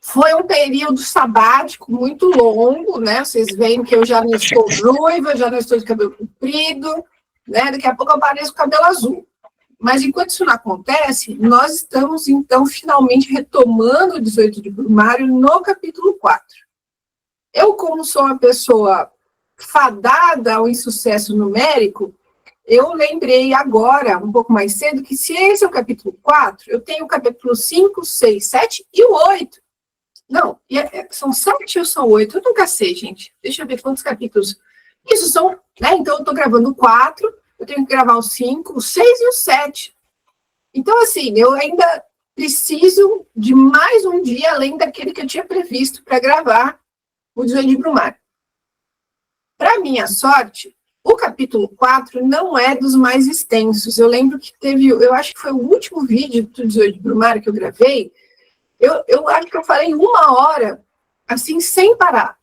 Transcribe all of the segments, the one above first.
Foi um período sabático muito longo, né? Vocês veem que eu já não estou ruiva, já não estou de cabelo comprido, né? Daqui a pouco eu apareço com cabelo azul. Mas enquanto isso não acontece, nós estamos, então, finalmente retomando o 18 de Brumário no capítulo 4. Eu, como sou uma pessoa fadada ao insucesso numérico, eu lembrei agora, um pouco mais cedo, que se esse é o capítulo 4, eu tenho o capítulo 5, 6, 7 e o 8. Não, são 7 ou são 8? Eu nunca sei, gente. Deixa eu ver quantos capítulos. Isso são, né? Então, eu estou gravando o 4, eu tenho que gravar o 5, o 6 e o 7. Então, assim, eu ainda preciso de mais um dia, além daquele que eu tinha previsto para gravar o 18 de Brumário. Para minha sorte, o capítulo 4 não é dos mais extensos. Eu lembro que teve, eu acho que foi o último vídeo do 18 de Brumário que eu gravei, eu acho que eu falei 1 hora, assim, sem parar.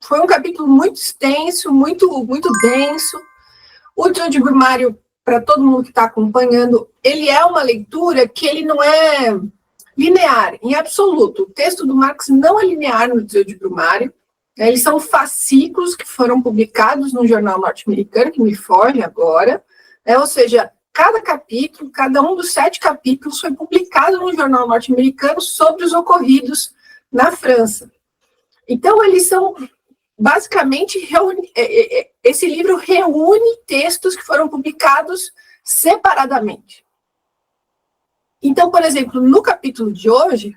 Foi um capítulo muito extenso, muito, muito denso. O 18 de Brumário, para todo mundo que está acompanhando, ele é uma leitura que ele não é linear, em absoluto. O texto do Marx não é linear no 18 de Brumário. Eles são fascículos que foram publicados no jornal norte-americano, que me foge agora, ou seja, cada capítulo, cada um dos 7 capítulos foi publicado no jornal norte-americano sobre os ocorridos na França. Então, eles são, basicamente, esse livro reúne textos que foram publicados separadamente. Então, por exemplo, no capítulo de hoje,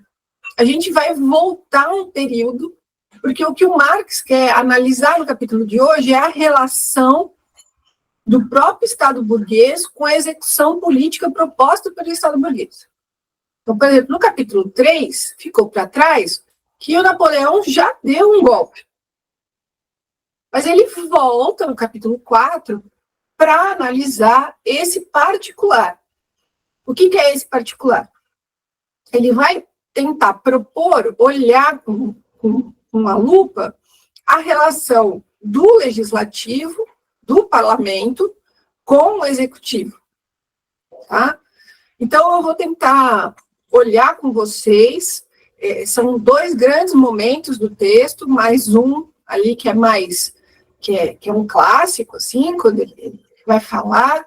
a gente vai voltar um período, porque o que o Marx quer analisar no capítulo de hoje é a relação do próprio Estado burguês com a execução política proposta pelo Estado burguês. Então, por exemplo, no capítulo 3, ficou para trás que o Napoleão já deu um golpe. Mas ele volta no capítulo 4 para analisar esse particular. O que é esse particular? Ele vai tentar propor, olhar com uma lupa a relação do legislativo, do parlamento, com o executivo. Tá? Então, eu vou tentar olhar com vocês, são 2 grandes momentos do texto, mais um ali que é mais, que é um clássico, assim, quando ele vai falar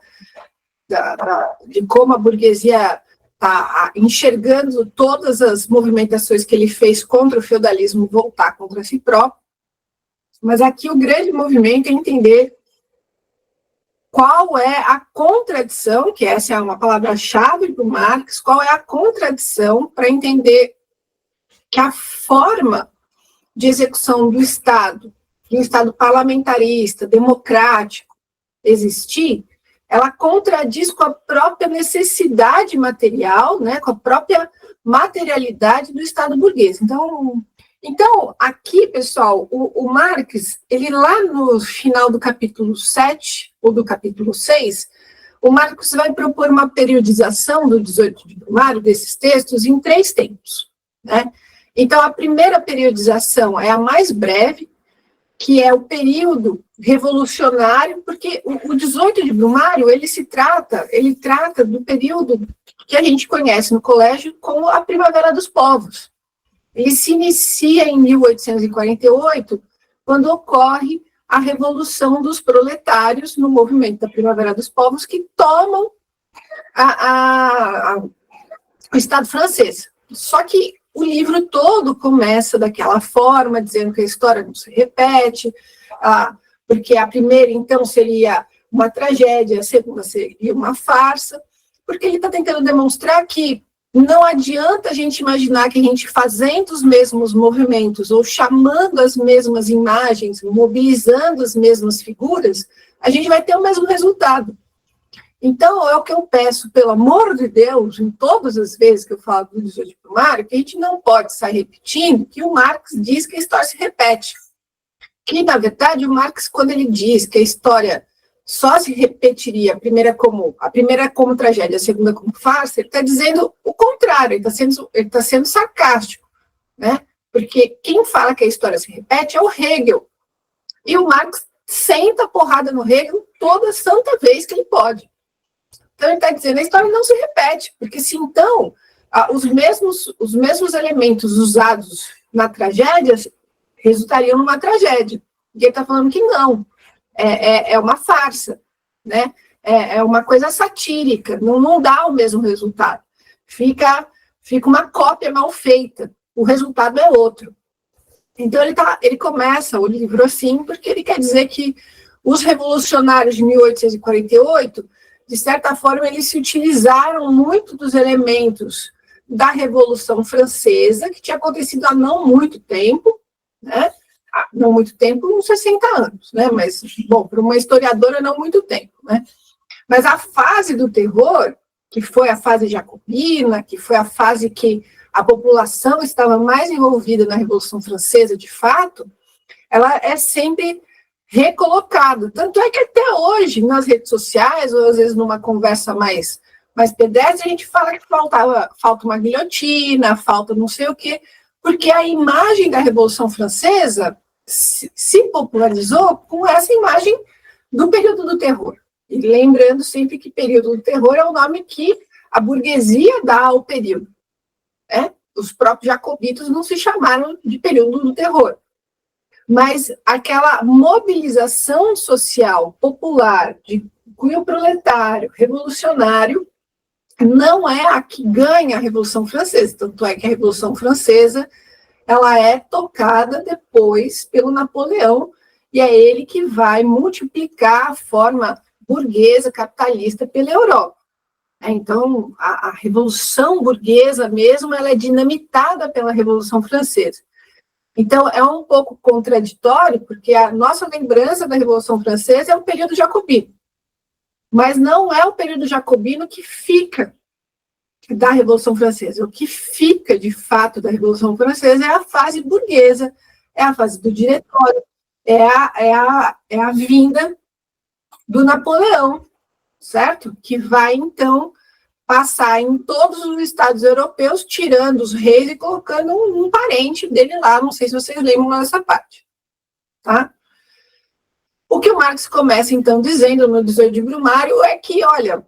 de como a burguesia está enxergando todas as movimentações que ele fez contra o feudalismo voltar contra si próprio. Mas aqui o grande movimento é entender qual é a contradição, que essa é uma palavra-chave do Marx, qual é a contradição para entender que a forma de execução do Estado, de um Estado parlamentarista, democrático, existir, ela contradiz com a própria necessidade material, né, com a própria materialidade do Estado burguês. Então, aqui, pessoal, o Marx, ele lá no final do capítulo 7, ou do capítulo 6, o Marx vai propor uma periodização do 18 de Brumário, desses textos, em 3 tempos, né? Então, a primeira periodização é a mais breve, que é o período revolucionário, porque o 18 de Brumário, ele trata do período que a gente conhece no colégio como a Primavera dos Povos. Ele se inicia em 1848, quando ocorre a Revolução dos Proletários no movimento da Primavera dos Povos, que tomam o Estado francês. Só que o livro todo começa daquela forma, dizendo que a história não se repete, porque a primeira, então, seria uma tragédia, a segunda seria uma farsa, porque ele está tentando demonstrar que não adianta a gente imaginar que a gente fazendo os mesmos movimentos, ou chamando as mesmas imagens, mobilizando as mesmas figuras, a gente vai ter o mesmo resultado. Então, é o que eu peço, pelo amor de Deus, em todas as vezes que eu falo do 18 de Brumário, que a gente não pode sair repetindo que o Marx diz que a história se repete. Que, na verdade, o Marx, quando ele diz que a história só se repetiria a primeira como tragédia, a segunda como farsa, ele está dizendo o contrário, ele tá sendo sarcástico, né? Porque quem fala que a história se repete é o Hegel. E o Marx senta a porrada no Hegel toda santa vez que ele pode. Então, ele está dizendo que a história não se repete, porque se então os mesmos elementos usados na tragédia resultariam numa tragédia. E ele está falando que não, é uma farsa, né? É uma coisa satírica, não dá o mesmo resultado. Fica uma cópia mal feita, o resultado é outro. Então, ele começa o livro assim, porque ele quer dizer que os revolucionários de 1848, de certa forma, eles se utilizaram muito dos elementos da Revolução Francesa, que tinha acontecido há não muito tempo, né? Não muito tempo, uns 60 anos, né? Mas, bom, para uma historiadora, não muito tempo, né? Mas a fase do terror, que foi a fase jacobina, que foi a fase que a população estava mais envolvida na Revolução Francesa, de fato, ela é sempre recolocada. Tanto é que até hoje, nas redes sociais, ou às vezes numa conversa mais pedestre, a gente fala que falta uma guilhotina, falta não sei o quê, porque a imagem da Revolução Francesa se popularizou com essa imagem do período do terror. E lembrando sempre que período do terror é o nome que a burguesia dá ao período. Os próprios jacobinos não se chamaram de período do terror. Mas aquela mobilização social popular de cunho proletário, revolucionário, não é a que ganha a Revolução Francesa. Tanto é que a Revolução Francesa ela é tocada depois pelo Napoleão, e é ele que vai multiplicar a forma burguesa, capitalista pela Europa. Então, a Revolução Burguesa mesmo, ela é dinamitada pela Revolução Francesa. Então, é um pouco contraditório, porque a nossa lembrança da Revolução Francesa é o período jacobino. Mas não é o período jacobino que fica da Revolução Francesa. O que fica, de fato, da Revolução Francesa é a fase burguesa, é a fase do diretório, é a vinda do Napoleão, certo? Que vai, então, passar em todos os estados europeus, tirando os reis e colocando um parente dele lá, não sei se vocês lembram dessa parte, tá? O que o Marx começa, então, dizendo no 18 de Brumário é que, olha,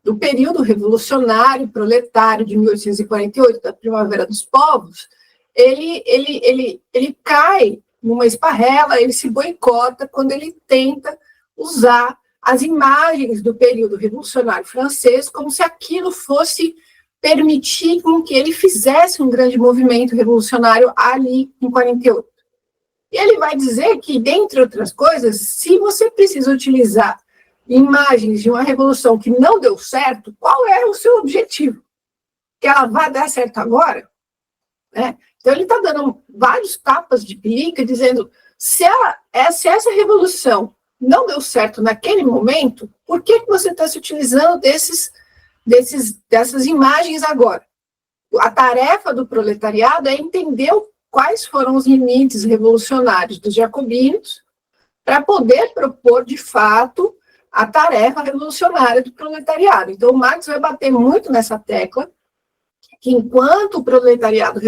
o período revolucionário, proletário de 1848, da Primavera dos Povos, ele cai numa esparrela, ele se boicota quando ele tenta usar as imagens do período revolucionário francês como se aquilo fosse permitir com que ele fizesse um grande movimento revolucionário ali em 48. E ele vai dizer que, dentre outras coisas, se você precisa utilizar imagens de uma revolução que não deu certo, qual é o seu objetivo? Que ela vai dar certo agora? Né? Então, ele está dando vários tapas de pelica, dizendo, se essa revolução não deu certo naquele momento, por que você está se utilizando dessas imagens agora? A tarefa do proletariado é entender quais foram os limites revolucionários dos jacobinos para poder propor, de fato, a tarefa revolucionária do proletariado. Então, o Marx vai bater muito nessa tecla, que enquanto o proletariado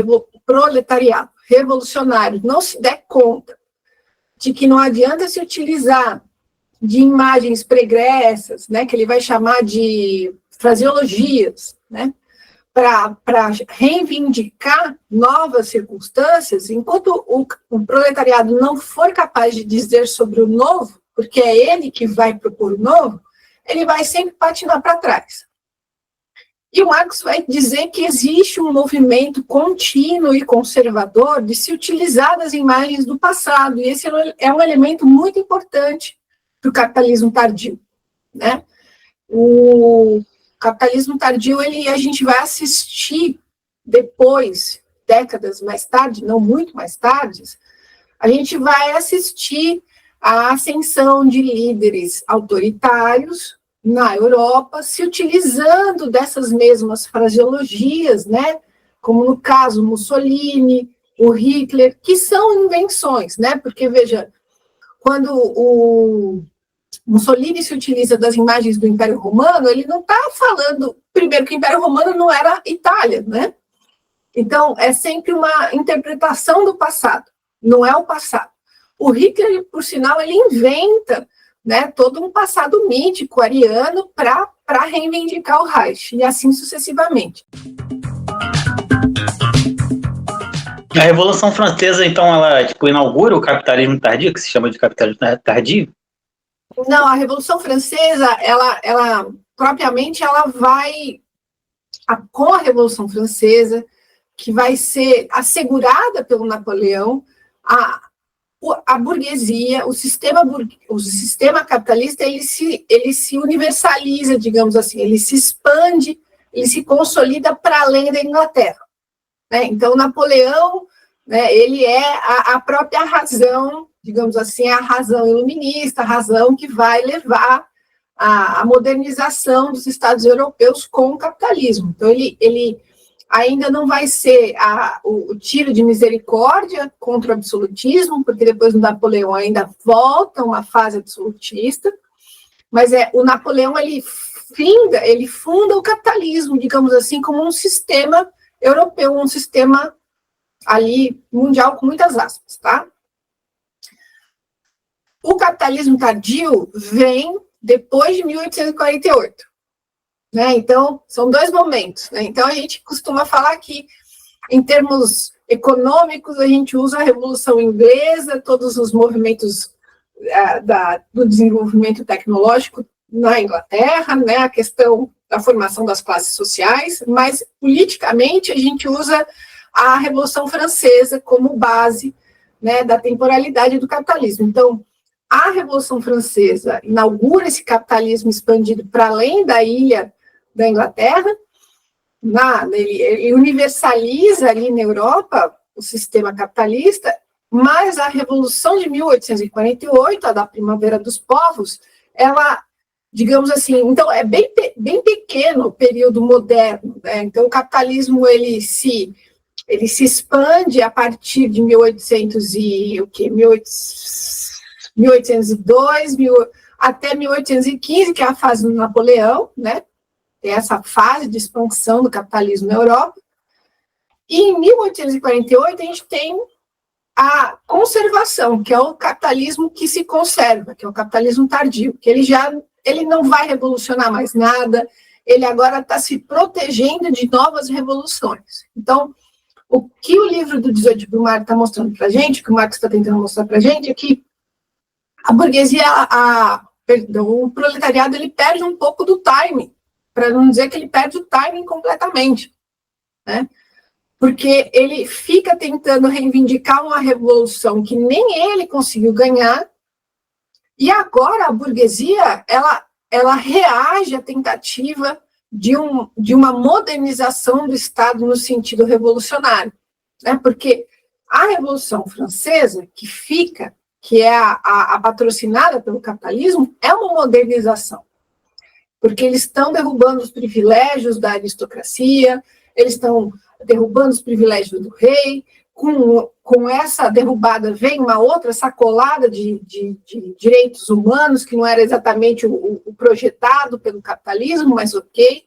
revolucionário não se der conta de que não adianta se utilizar de imagens pregressas, né, que ele vai chamar de fraseologias, né, para reivindicar novas circunstâncias, enquanto o proletariado não for capaz de dizer sobre o novo, porque é ele que vai propor o novo, ele vai sempre patinar para trás. E o Marx vai dizer que existe um movimento contínuo e conservador de se utilizar das imagens do passado, e esse é um elemento muito importante para o capitalismo tardio, né? O capitalismo tardio, a gente vai assistir depois, décadas mais tarde, não muito mais tarde, a gente vai assistir a ascensão de líderes autoritários na Europa, se utilizando dessas mesmas fraseologias, né? Como no caso Mussolini, o Hitler, que são invenções, né? Porque, veja, quando o Mussolini se utiliza das imagens do Império Romano, ele não está falando, primeiro, que o Império Romano não era Itália, né? Então, é sempre uma interpretação do passado, não é o passado. O Hitler, por sinal, ele inventa né, todo um passado mítico ariano para reivindicar o Reich, e assim sucessivamente. A Revolução Francesa, então, ela inaugura o capitalismo tardio, que se chama de capitalismo tardio? Não, a Revolução Francesa, ela propriamente, ela vai, com a Revolução Francesa, que vai ser assegurada pelo Napoleão, a burguesia, o sistema capitalista, ele se universaliza, digamos assim, ele se expande, ele se consolida para além da Inglaterra. Né? Então, Napoleão, né, ele é a própria razão, digamos assim, a razão iluminista, a razão que vai levar a modernização dos Estados europeus com o capitalismo. Então, ele ainda não vai ser o tiro de misericórdia contra o absolutismo, porque depois do Napoleão ainda volta uma fase absolutista, mas o Napoleão ele funda o capitalismo, digamos assim, como um sistema europeu, um sistema ali mundial com muitas aspas, tá? O capitalismo tardio vem depois de 1848. Né? Então, são dois momentos. Né? Então, a gente costuma falar que, em termos econômicos, a gente usa a Revolução Inglesa, todos os movimentos do desenvolvimento tecnológico na Inglaterra, né? A questão da formação das classes sociais, mas, politicamente, a gente usa a Revolução Francesa como base, né, da temporalidade do capitalismo. Então, a Revolução Francesa inaugura esse capitalismo expandido para além da ilha da Inglaterra, ele universaliza ali na Europa o sistema capitalista, mas a Revolução de 1848, a da Primavera dos Povos, ela, digamos assim, então é bem pequeno o período moderno, né? Então o capitalismo ele se expande a partir de 1802, até 1815, que é a fase do Napoleão, né? Essa fase de expansão do capitalismo na Europa. E em 1848 a gente tem a conservação, que é o capitalismo que se conserva, que é o capitalismo tardio, que ele não vai revolucionar mais nada, ele agora está se protegendo de novas revoluções. Então, o que o livro do 18 de Brumaire está mostrando para a gente, que o Marx está tentando mostrar para a gente, é que a burguesia, o proletariado, ele perde um pouco do timing, para não dizer que ele perde o timing completamente, né? Porque ele fica tentando reivindicar uma revolução que nem ele conseguiu ganhar, e agora a burguesia, ela reage à tentativa de uma modernização do Estado no sentido revolucionário, né? Porque a Revolução Francesa, que é a patrocinada pelo capitalismo, é uma modernização, porque eles estão derrubando os privilégios da aristocracia, eles estão derrubando os privilégios do rei, com essa derrubada vem uma outra sacolada de direitos humanos, que não era exatamente o projetado pelo capitalismo, mas ok.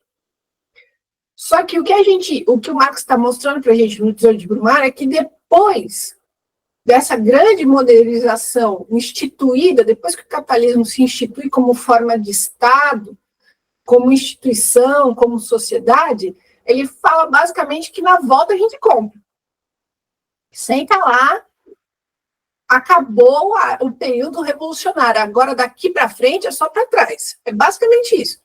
Só que o que o Marx está mostrando para a gente no 18 de Brumaire é que depois dessa grande modernização instituída, depois que o capitalismo se institui como forma de Estado, como instituição, como sociedade, ele fala basicamente que na volta a gente compra. Senta lá, acabou o período revolucionário, agora daqui para frente é só para trás. É basicamente isso,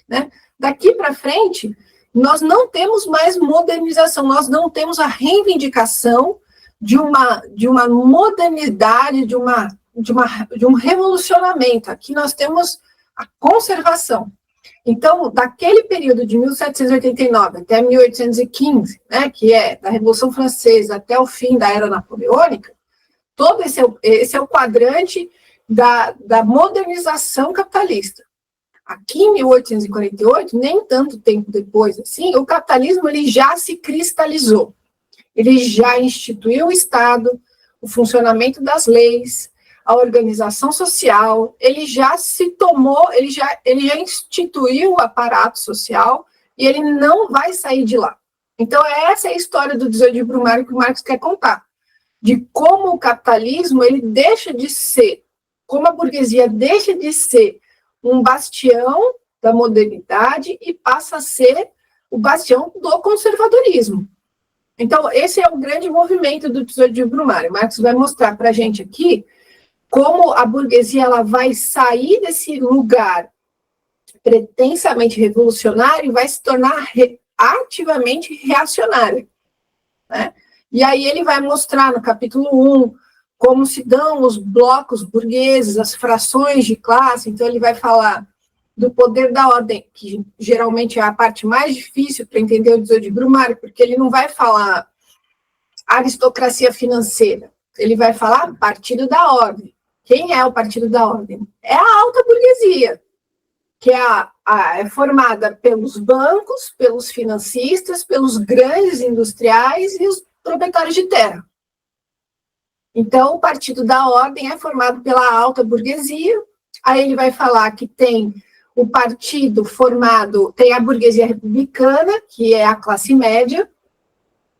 né? Daqui para frente, nós não temos mais modernização, nós não temos a reivindicação de uma modernidade, de um revolucionamento. Aqui nós temos a conservação. Então, daquele período de 1789 até 1815, né, que é da Revolução Francesa até o fim da Era Napoleônica, todo esse é o quadrante da modernização capitalista. Aqui em 1848, nem tanto tempo depois, assim, o capitalismo ele já se cristalizou. Ele já instituiu o Estado, o funcionamento das leis, a organização social, ele já instituiu o aparato social e ele não vai sair de lá. Então, essa é a história do 18 de Brumaire que o Marx quer contar, de como o capitalismo ele deixa de ser como a burguesia deixa de ser um bastião da modernidade e passa a ser o bastião do conservadorismo. Então, esse é o grande movimento do Tesouro de Brumário. Marx vai mostrar para a gente aqui como a burguesia ela vai sair desse lugar pretensamente revolucionário e vai se tornar ativamente reacionária, né? E aí ele vai mostrar no capítulo 1 como se dão os blocos burgueses, as frações de classe. Então ele vai falar do poder da ordem, que geralmente é a parte mais difícil para entender o Tesouro de Brumário, porque ele não vai falar aristocracia financeira, ele vai falar partido da ordem. Quem é o partido da ordem? É a alta burguesia, que é formada pelos bancos, pelos financistas, pelos grandes industriais e os proprietários de terra. Então, o partido da ordem é formado pela alta burguesia. Aí ele vai falar que tem o partido formado, tem a burguesia republicana, que é a classe média,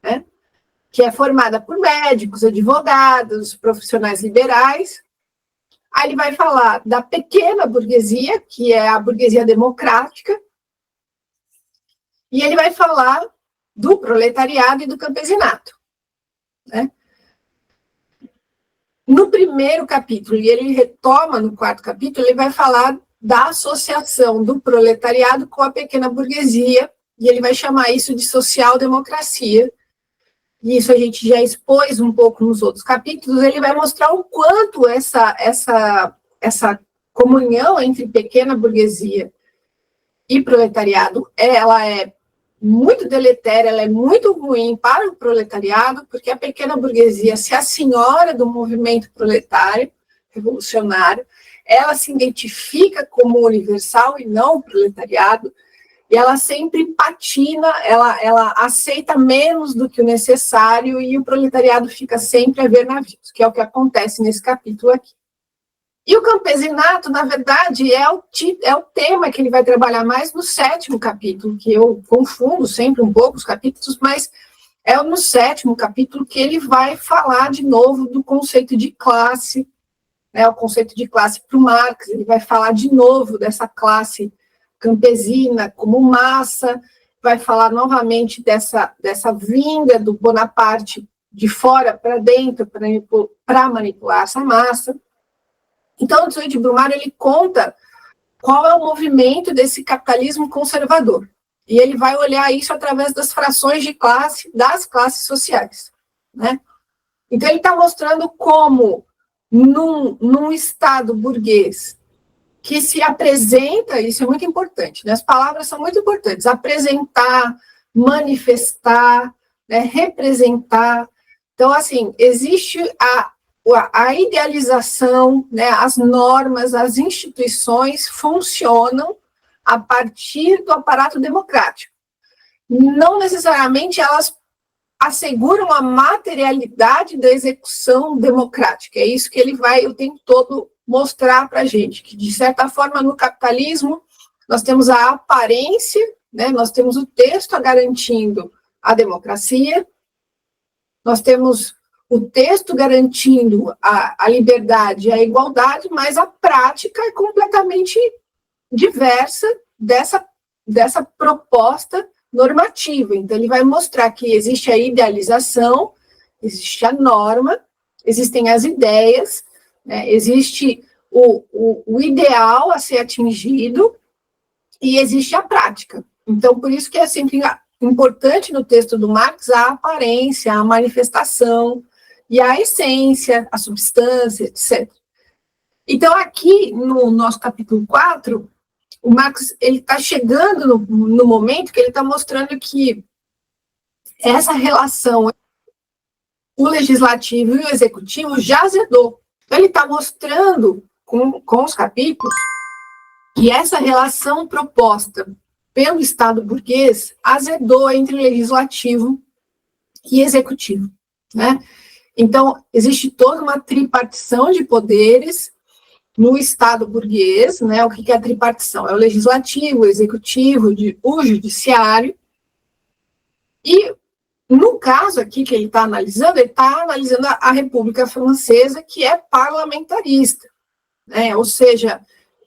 né, que é formada por médicos, advogados, profissionais liberais. Aí ele vai falar da pequena burguesia, que é a burguesia democrática, e ele vai falar do proletariado e do campesinato, né? No primeiro capítulo, e ele retoma no quarto capítulo, ele vai falar da associação do proletariado com a pequena burguesia, e ele vai chamar isso de social-democracia. E isso a gente já expôs um pouco nos outros capítulos. Ele vai mostrar o quanto essa comunhão entre pequena burguesia e proletariado, ela é muito deletéria, ela é muito ruim para o proletariado, porque a pequena burguesia se assenhora do movimento proletário, revolucionário, ela se identifica como universal e não proletariado, e ela sempre patina, ela aceita menos do que o necessário, e o proletariado fica sempre a ver navios, que é o que acontece nesse capítulo aqui. E o campesinato, na verdade, é o tema que ele vai trabalhar mais no sétimo capítulo, que eu confundo sempre um pouco os capítulos, mas é no sétimo capítulo que ele vai falar de novo do conceito de classe, né, o conceito de classe para o Marx. Ele vai falar de novo dessa classe campesina como massa, vai falar novamente dessa vinda do Bonaparte de fora para dentro para manipular essa massa. Então, o Tesouro de Brumário, ele conta qual é o movimento desse capitalismo conservador. E ele vai olhar isso através das frações de classe, das classes sociais, né? Então, ele está mostrando como, num Estado burguês que se apresenta, isso é muito importante, né? As palavras são muito importantes, apresentar, manifestar, né? Representar. Então, assim, existe a idealização, né, as normas, as instituições funcionam a partir do aparato democrático. Não necessariamente elas asseguram a materialidade da execução democrática. É isso que ele vai o tempo todo mostrar para a gente, que, de certa forma, no capitalismo, nós temos a aparência, né, nós temos o texto garantindo a democracia, nós temos o texto garantindo a liberdade e a igualdade, mas a prática é completamente diversa dessa proposta normativa. Então, ele vai mostrar que existe a idealização, existe a norma, existem as ideias, né, existe o ideal a ser atingido e existe a prática. Então, por isso que é sempre importante no texto do Marx a aparência, a manifestação, e a essência, a substância, etc. Então, aqui no nosso capítulo 4, o Marx está chegando no momento que ele está mostrando que essa relação entre o legislativo e o executivo já azedou. Então, ele está mostrando com os capítulos que essa relação proposta pelo Estado burguês azedou entre legislativo e executivo, né? Então, existe toda uma tripartição de poderes no Estado burguês, né? O que é a tripartição? É o legislativo, o executivo, o judiciário. E, no caso aqui que ele está analisando a República Francesa, que é parlamentarista. né? Ou seja,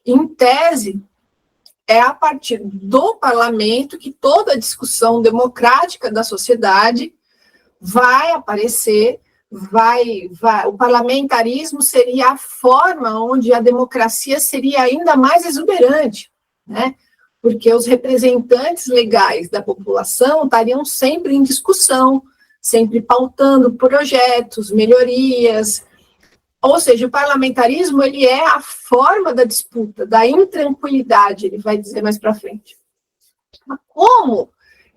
em tese, é a partir do parlamento que toda a discussão democrática da sociedade vai aparecer, o parlamentarismo seria a forma onde a democracia seria ainda mais exuberante, né? Porque os representantes legais da população estariam sempre em discussão, sempre pautando projetos, melhorias. Ou seja, o parlamentarismo ele é a forma da disputa, da intranquilidade, ele vai dizer mais para frente. Mas como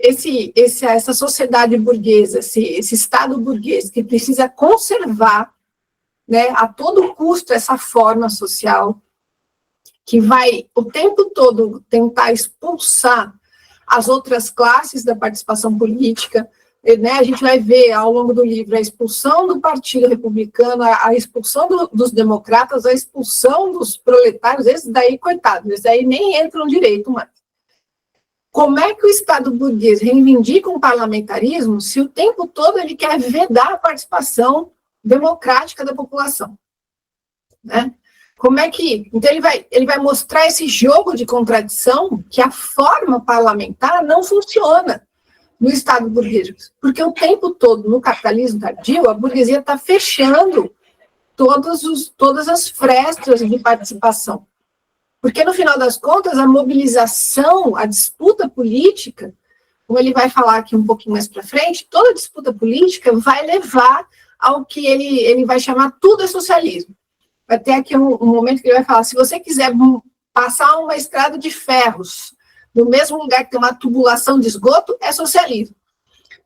essa sociedade burguesa, esse Estado burguês, que precisa conservar, né, a todo custo essa forma social, que vai o tempo todo tentar expulsar as outras classes da participação política, né, a gente vai ver ao longo do livro a expulsão do Partido Republicano, a expulsão dos democratas, a expulsão dos proletários, esses daí, coitados, esses daí nem entram direito mais. Como é que o Estado burguês reivindica um parlamentarismo se o tempo todo ele quer vedar a participação democrática da população? Né? Como é que... Então, ele vai mostrar esse jogo de contradição que a forma parlamentar não funciona no Estado burguês, porque o tempo todo, no capitalismo tardio, a burguesia está fechando todas as frestas de participação. Porque, no final das contas, a mobilização, a disputa política, como ele vai falar aqui um pouquinho mais para frente, toda disputa política vai levar ao que ele vai chamar tudo é socialismo. Vai ter aqui um momento que ele vai falar, se você quiser passar uma estrada de ferros no mesmo lugar que tem uma tubulação de esgoto, é socialismo.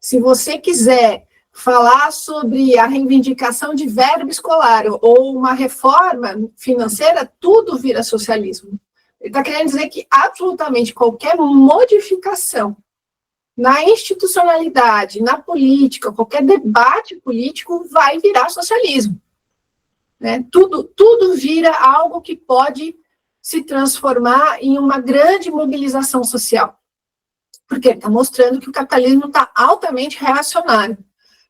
Se você quiser falar sobre a reivindicação de verba escolar ou uma reforma financeira, tudo vira socialismo. Ele está querendo dizer que absolutamente qualquer modificação na institucionalidade, na política, qualquer debate político vai virar socialismo. Né? Tudo vira algo que pode se transformar em uma grande mobilização social. Porque está mostrando que o capitalismo está altamente reacionário.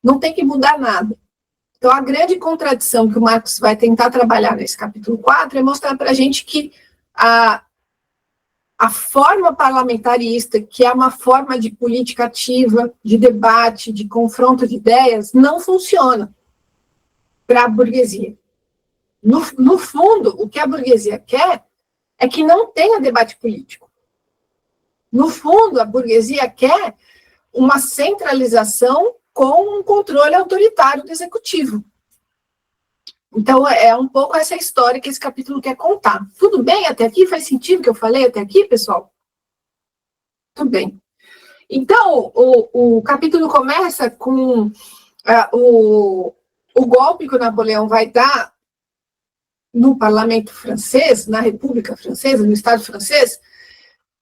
Não tem que mudar nada. Então, a grande contradição que o Marx vai tentar trabalhar nesse capítulo 4 é mostrar para a gente que a forma parlamentarista, que é uma forma de política ativa, de debate, de confronto de ideias, não funciona para a burguesia. No fundo, o que a burguesia quer é que não tenha debate político. No fundo, a burguesia quer uma centralização com um controle autoritário do executivo. Então, é um pouco essa história que esse capítulo quer contar. Tudo bem até aqui? Faz sentido o que eu falei até aqui, pessoal? Tudo bem. Então, o capítulo começa com o golpe que o Napoleão vai dar no parlamento francês, na República Francesa, no Estado francês.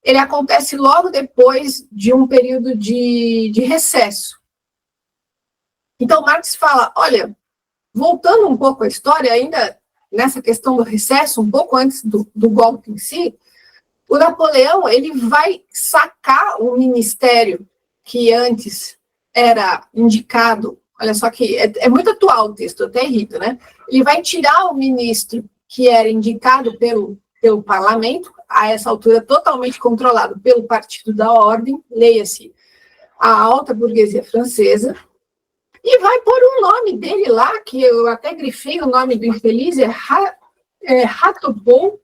Ele acontece logo depois de um período de recesso. Então, Marx fala, olha, voltando um pouco à história, ainda nessa questão do recesso, um pouco antes do golpe em si, o Napoleão ele vai sacar o ministério que antes era indicado, olha só que é muito atual o texto, até irrita, né? Ele vai tirar o ministro que era indicado pelo parlamento, a essa altura totalmente controlado pelo Partido da Ordem, leia-se a alta burguesia francesa, e vai pôr um nome dele lá, que eu até grifei o nome do infeliz, Rateau.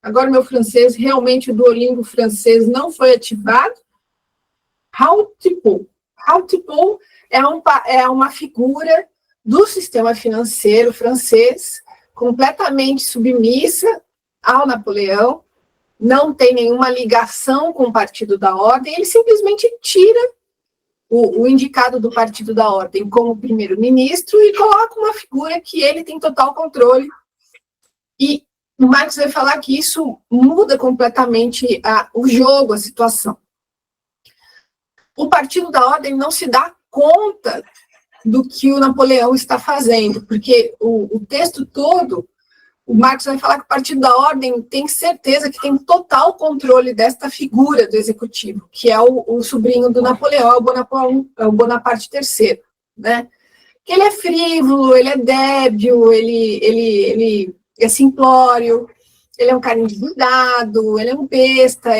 Agora meu francês, realmente o Duolingo francês não foi ativado. Rateau é uma figura do sistema financeiro francês, completamente submissa ao Napoleão, não tem nenhuma ligação com o Partido da Ordem, ele simplesmente tira o indicado do Partido da Ordem como primeiro-ministro e coloca uma figura que ele tem total controle. E o Marx vai falar que isso muda completamente o jogo, a situação. O Partido da Ordem não se dá conta do que o Napoleão está fazendo, porque o texto todo, o Marx vai falar que o Partido da Ordem tem certeza que tem total controle desta figura do executivo, que é o sobrinho do Napoleão, é o Bonaparte III, né? Que ele é frívolo, ele é débil, ele é simplório, ele é um cara endividado, ele é um besta,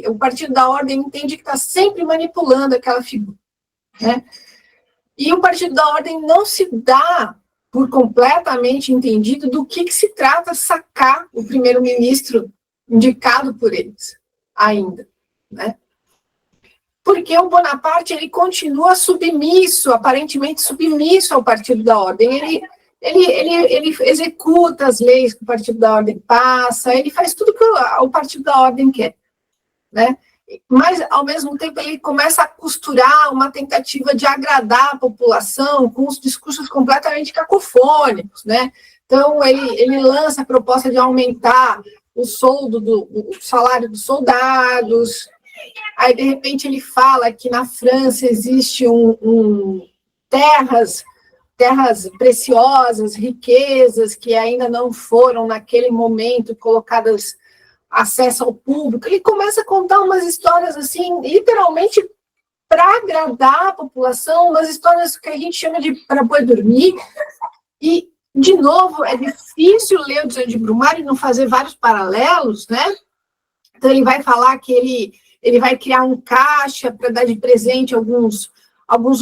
o Partido da Ordem entende que está sempre manipulando aquela figura, né? E o Partido da Ordem não se dá por completamente entendido do que se trata sacar o primeiro-ministro indicado por eles, ainda, né? Porque o Bonaparte, ele continua submisso, aparentemente submisso ao Partido da Ordem, ele executa as leis que o Partido da Ordem passa, ele faz tudo que o Partido da Ordem quer, né? Mas, ao mesmo tempo, ele começa a costurar uma tentativa de agradar a população com os discursos completamente cacofônicos, né? Então, ele lança a proposta de aumentar o salário dos soldados, aí, de repente, ele fala que na França existe terras preciosas, riquezas, que ainda não foram, naquele momento, colocadas acesso ao público. Ele começa a contar umas histórias, assim, literalmente para agradar a população, umas histórias que a gente chama de para boi dormir. E, de novo, é difícil ler o Dusan de Brumário e não fazer vários paralelos, né? Então, ele vai falar que ele vai criar um caixa para dar de presente alguns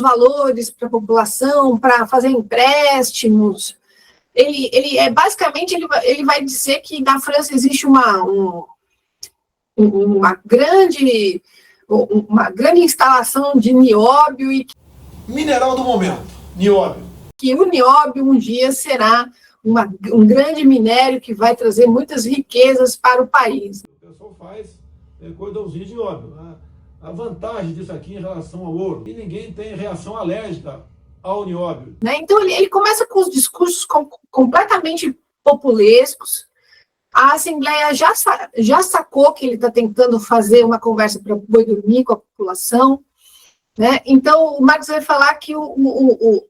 valores para a população, para fazer empréstimos. Basicamente, ele vai dizer que na França existe uma grande instalação de nióbio. Mineral do momento, nióbio. Que o nióbio um dia será um grande minério que vai trazer muitas riquezas para o país. O pessoal faz cordãozinho de nióbio, né? A vantagem disso aqui em relação ao ouro, e ninguém tem reação alérgica ao nióbio. Né? Então, ele começa com os discursos completamente populescos. A Assembleia já sacou que ele está tentando fazer uma conversa para boi dormir com a população, né? Então, o Marx vai falar que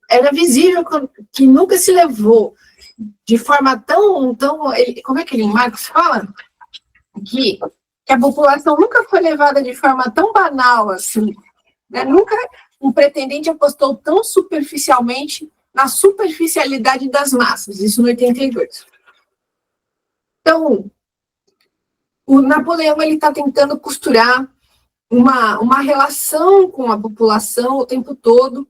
era visível que nunca se levou de forma tão como é que Marx fala? Que a população nunca foi levada de forma tão banal assim, né? Nunca um pretendente apostou tão superficialmente na superficialidade das massas, isso no 82. Então, o Napoleão está tentando costurar uma relação com a população o tempo todo,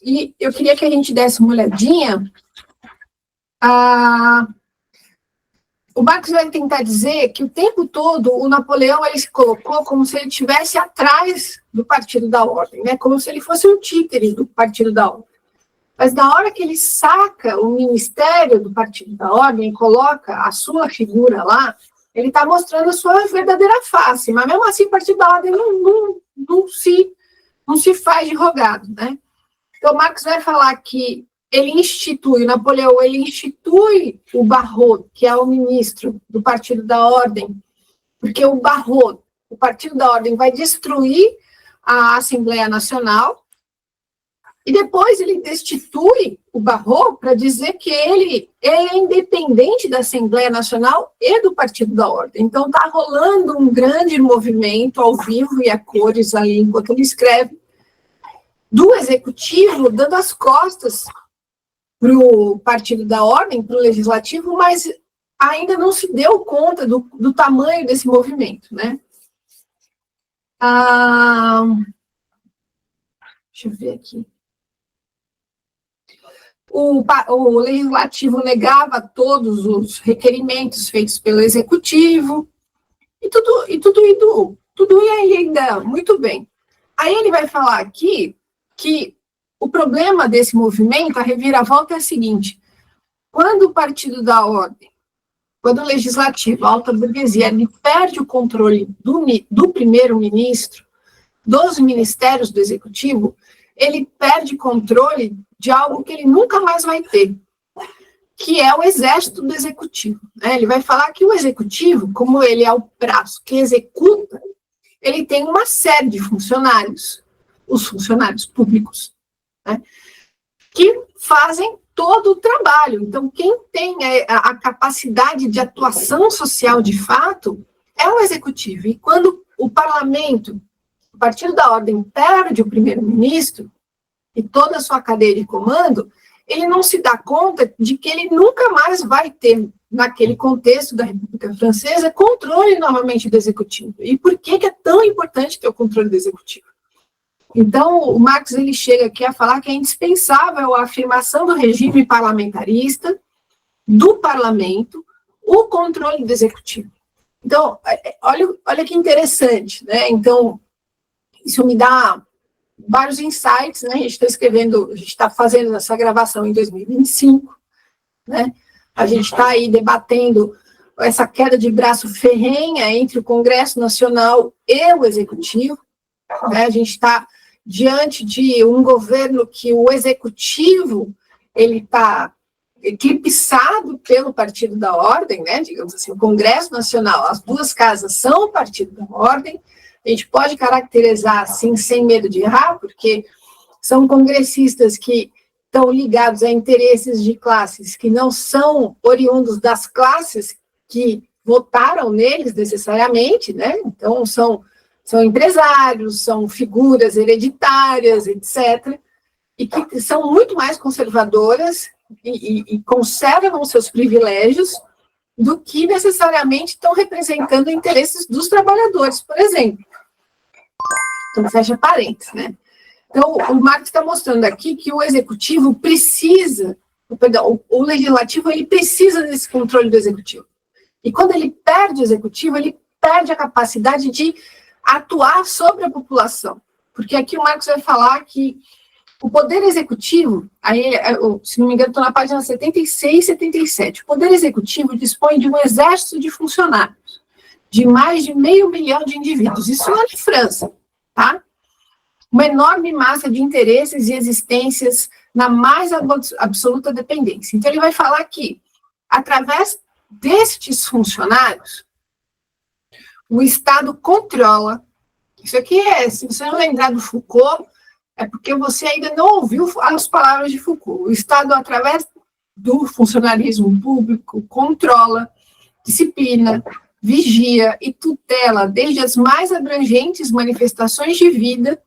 e eu queria que a gente desse uma olhadinha. O Marx vai tentar dizer que o tempo todo o Napoleão ele se colocou como se ele estivesse atrás do Partido da Ordem, né? Como se ele fosse um títere do Partido da Ordem. Mas na hora que ele saca o ministério do Partido da Ordem e coloca a sua figura lá, ele está mostrando a sua verdadeira face, mas mesmo assim o Partido da Ordem não se faz de rogado, né? Então Marx vai falar que Napoleão institui o Barrot, que é o ministro do Partido da Ordem, porque o Barrot, o Partido da Ordem, vai destruir a Assembleia Nacional, e depois ele destitui o Barrot para dizer que ele é independente da Assembleia Nacional e do Partido da Ordem. Então está rolando um grande movimento ao vivo e a cores ali, enquanto ele escreve, do Executivo dando as costas para o Partido da Ordem, para o Legislativo, mas ainda não se deu conta do tamanho desse movimento, né? Deixa eu ver aqui. O Legislativo negava todos os requerimentos feitos pelo Executivo, e tudo ia ainda muito bem. Aí ele vai falar aqui que o problema desse movimento, a reviravolta, é a seguinte: quando o Partido da Ordem, quando o Legislativo, a alta burguesia, ele perde o controle do primeiro-ministro, dos ministérios do Executivo, ele perde controle de algo que ele nunca mais vai ter, que é o exército do Executivo, né? Ele vai falar que o Executivo, como ele é o braço que executa, ele tem uma série de funcionários, os funcionários públicos, né, que fazem todo o trabalho. Então, quem tem a capacidade de atuação social de fato é o Executivo. E quando o Parlamento, o Partido da Ordem, perde o primeiro-ministro e toda a sua cadeia de comando, ele não se dá conta de que ele nunca mais vai ter naquele contexto da República Francesa, controle novamente do executivo. E por que é tão importante ter o controle do executivo? Então, o Marx ele chega aqui a falar que é indispensável a afirmação do regime parlamentarista, do parlamento, o controle do executivo. Então, olha que interessante, né? Então, isso me dá vários insights, né? A gente está fazendo essa gravação em 2025, né? A gente está aí debatendo essa queda de braço ferrenha entre o Congresso Nacional e o Executivo, né? A gente está diante de um governo que o Executivo, ele está eclipsado pelo Partido da Ordem, né? Digamos assim, o Congresso Nacional, as duas casas são o Partido da Ordem. A gente pode caracterizar assim, sem medo de errar, porque são congressistas que estão ligados a interesses de classes que não são oriundos das classes que votaram neles necessariamente, né? Então, são empresários, são figuras hereditárias, etc., e que são muito mais conservadoras e conservam seus privilégios do que necessariamente estão representando interesses dos trabalhadores, por exemplo. Então, fecha parênteses, né? Então, o Marx está mostrando aqui que o executivo precisa, o legislativo, ele precisa desse controle do executivo. E quando ele perde o executivo, ele perde a capacidade de atuar sobre a população. Porque aqui o Marx vai falar que o poder executivo, aí, se não me engano, estou na página 76 e 77, o poder executivo dispõe de um exército de funcionários, de mais de 500 mil de indivíduos, isso lá na França, tá? Uma enorme massa de interesses e existências na mais absoluta dependência. Então, ele vai falar que, através destes funcionários, o Estado controla. Isso aqui se você não lembrar do Foucault, é porque você ainda não ouviu as palavras de Foucault. O Estado, através do funcionalismo público, controla, disciplina, vigia e tutela desde as mais abrangentes manifestações de vida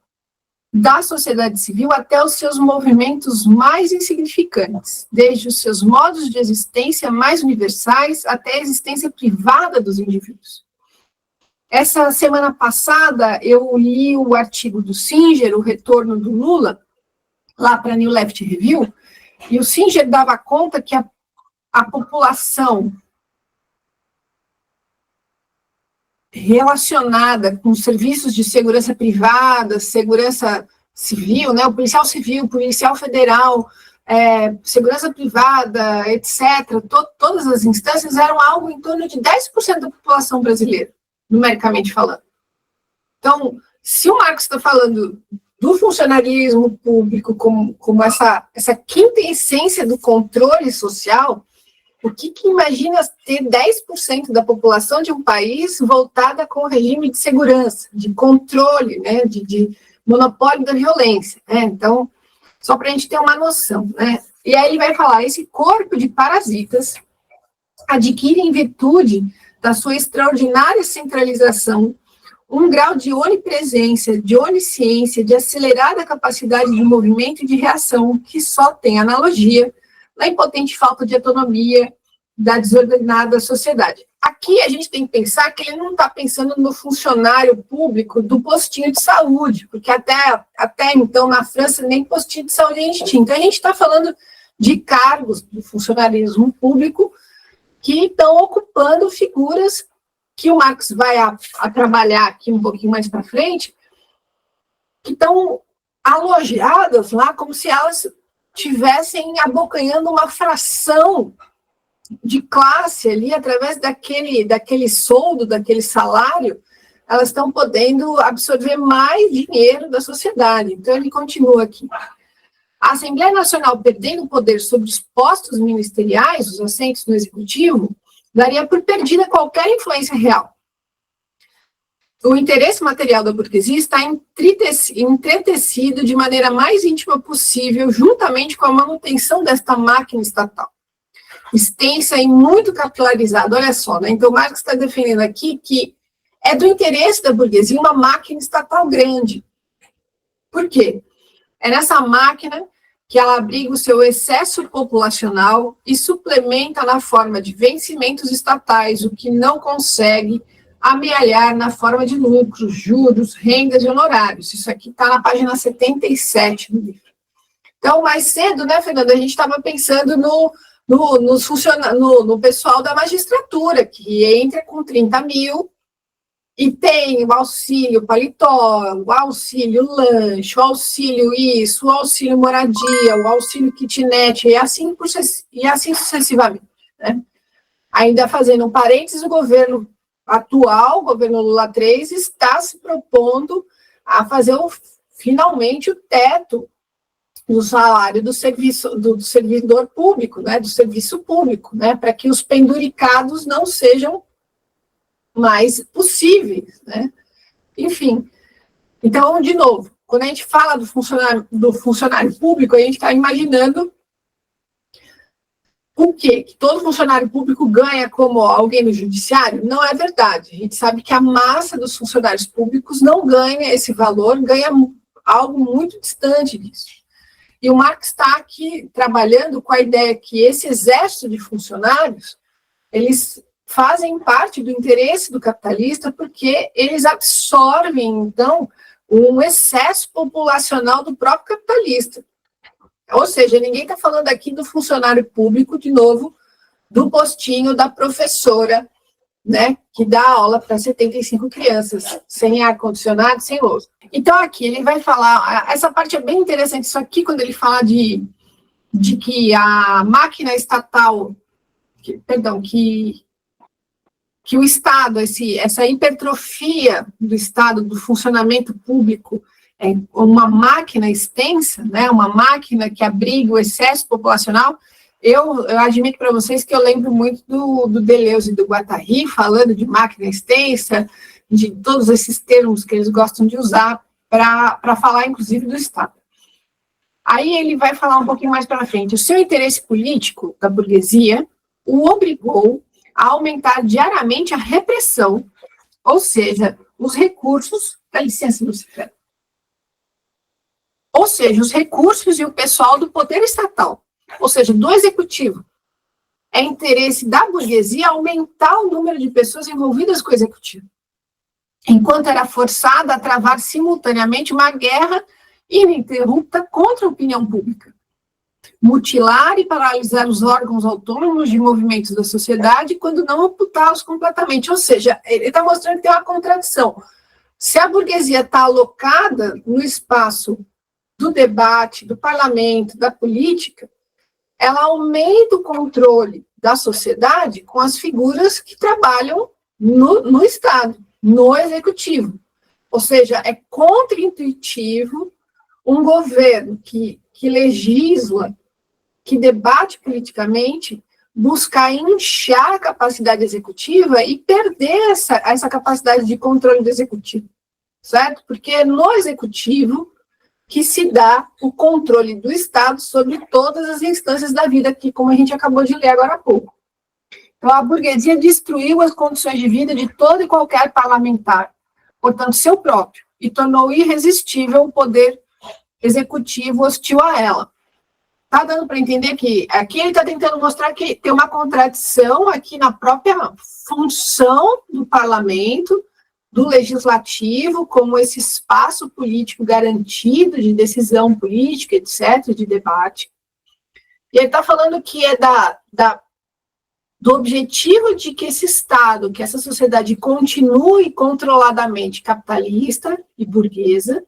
da sociedade civil até os seus movimentos mais insignificantes, desde os seus modos de existência mais universais até a existência privada dos indivíduos. Essa semana passada, eu li o artigo do Singer, O Retorno do Lula, lá para a New Left Review, e o Singer dava conta que a população relacionada com serviços de segurança privada, segurança civil, né, o policial civil, policial federal, segurança privada, etc., todas as instâncias eram algo em torno de 10% da população brasileira, numericamente falando. Então, se o Marx está falando do funcionalismo público como essa quinta essência do controle social, o que imagina ter 10% da população de um país voltada com o regime de segurança, de controle, né, de monopólio da violência, né? Então, só para a gente ter uma noção, né? E aí ele vai falar, esse corpo de parasitas adquire em virtude da sua extraordinária centralização um grau de onipresença, de onisciência, de acelerada capacidade de movimento e de reação que só tem analogia na impotente falta de autonomia da desordenada sociedade. Aqui a gente tem que pensar que ele não está pensando no funcionário público do postinho de saúde, porque até então na França nem postinho de saúde a gente tinha. Então a gente está falando de cargos do funcionalismo público que estão ocupando figuras que o Marx vai a trabalhar aqui um pouquinho mais para frente, que estão alojadas lá como se elas estivessem abocanhando uma fração de classe ali, através daquele soldo, daquele salário, elas estão podendo absorver mais dinheiro da sociedade. Então, ele continua aqui. A Assembleia Nacional perdendo o poder sobre os postos ministeriais, os assentos no Executivo, daria por perdida qualquer influência real. O interesse material da burguesia está entretecido de maneira mais íntima possível, juntamente com a manutenção desta máquina estatal, extensa e muito capilarizada. Olha só, né? Então, Marx está defendendo aqui que é do interesse da burguesia uma máquina estatal grande. Por quê? É nessa máquina que ela abriga o seu excesso populacional e suplementa na forma de vencimentos estatais, o que não consegue amealhar na forma de lucros, juros, rendas e honorários. Isso aqui está na página 77 do livro. Então, mais cedo, né, Fernanda, a gente estava pensando no pessoal da magistratura, que entra com 30 mil e tem o auxílio paletó, o auxílio lanche, o auxílio isso, o auxílio moradia, o auxílio kitnet, e assim sucessivamente. Né? Ainda fazendo um parênteses, o governo atual, o governo Lula III, está se propondo a fazer finalmente o teto do salário do servidor público, né, do serviço público, né, para que os penduricados não sejam mais possíveis, né? Enfim, então, de novo, quando a gente fala do funcionário público, a gente está imaginando o quê? Que todo funcionário público ganha como alguém no judiciário? Não é verdade. A gente sabe que a massa dos funcionários públicos não ganha esse valor, ganha algo muito distante disso. E o Marx está aqui trabalhando com a ideia que esse exército de funcionários, eles fazem parte do interesse do capitalista porque eles absorvem, então, um excesso populacional do próprio capitalista. Ou seja, ninguém está falando aqui do funcionário público, de novo, do postinho da professora, né, que dá aula para 75 crianças, sem ar-condicionado, sem louça. Então, aqui ele vai falar, essa parte é bem interessante, isso aqui, quando ele fala de que a máquina estatal, que o Estado, essa hipertrofia do Estado, do funcionamento público, é uma máquina extensa, né, uma máquina que abriga o excesso populacional. Eu admito para vocês que eu lembro muito do Deleuze e do Guattari, falando de máquina extensa, de todos esses termos que eles gostam de usar para falar, inclusive, do Estado. Aí ele vai falar um pouquinho mais para frente. O seu interesse político da burguesia o obrigou a aumentar diariamente a repressão, ou seja, os recursos, dá licença, Lucifera, ou seja, os recursos e o pessoal do poder estatal, ou seja, do executivo. É interesse da burguesia aumentar o número de pessoas envolvidas com o executivo, enquanto era forçada a travar simultaneamente uma guerra ininterrupta contra a opinião pública, mutilar e paralisar os órgãos autônomos de movimentos da sociedade, quando não amputá-los completamente. Ou seja, ele está mostrando que tem uma contradição. Se a burguesia está alocada no espaço do debate, do parlamento, da política, ela aumenta o controle da sociedade com as figuras que trabalham no Estado, no executivo. Ou seja, é contraintuitivo um governo que legisla, que debate politicamente, buscar inchar a capacidade executiva e perder essa capacidade de controle do executivo, certo? Porque é no executivo que se dá o controle do Estado sobre todas as instâncias da vida, que, como a gente acabou de ler agora há pouco. Então, a burguesia destruiu as condições de vida de todo e qualquer parlamentar, portanto, seu próprio, e tornou irresistível o poder executivo hostil a ela. Está dando para entender que aqui ele está tentando mostrar que tem uma contradição aqui na própria função do parlamento, do legislativo, como esse espaço político garantido de decisão política, etc., de debate. E ele está falando que é do objetivo de que esse Estado, que essa sociedade continue controladamente capitalista e burguesa,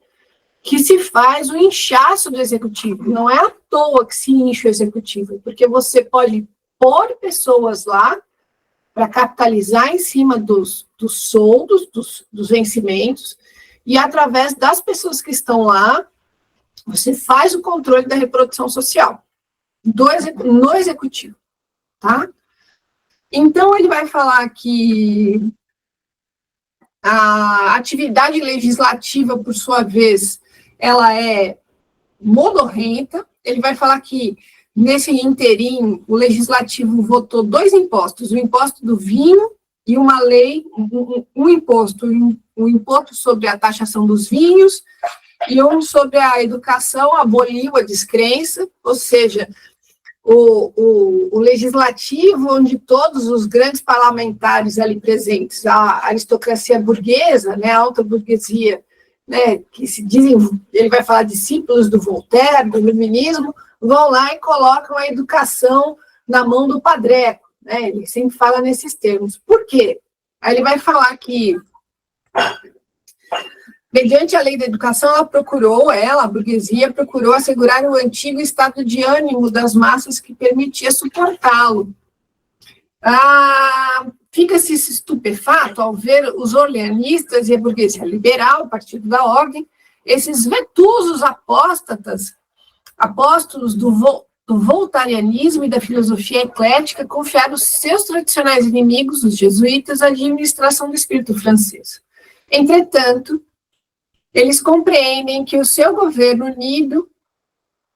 que se faz o inchaço do executivo. Não é à toa que se incha o executivo, porque você pode pôr pessoas lá para capitalizar em cima dos soldos, dos vencimentos, e através das pessoas que estão lá, você faz o controle da reprodução social no executivo, tá? Então, ele vai falar que a atividade legislativa, por sua vez, ela é modorrenta. Ele vai falar que, nesse interim, o legislativo votou 2 impostos, o imposto do vinho e uma lei, um imposto sobre a taxação dos vinhos e um sobre a educação aboliu a descrença, ou seja, o legislativo, onde todos os grandes parlamentares ali presentes, a aristocracia burguesa, né, a alta burguesia, né, que se dizem, ele vai falar discípulos do Voltaire, do iluminismo, vão lá e colocam a educação na mão do padreco, né, ele sempre fala nesses termos. Por quê? Aí ele vai falar que, mediante a lei da educação, a burguesia, procurou assegurar o antigo estado de ânimo das massas que permitia suportá-lo. Fica-se estupefato ao ver os orleanistas e a burguesia liberal, o Partido da Ordem, esses vetusos apóstolos do voltarianismo e da filosofia eclética, confiar aos seus tradicionais inimigos, os jesuítas, a administração do espírito francês. Entretanto, eles compreendem que o seu governo unido,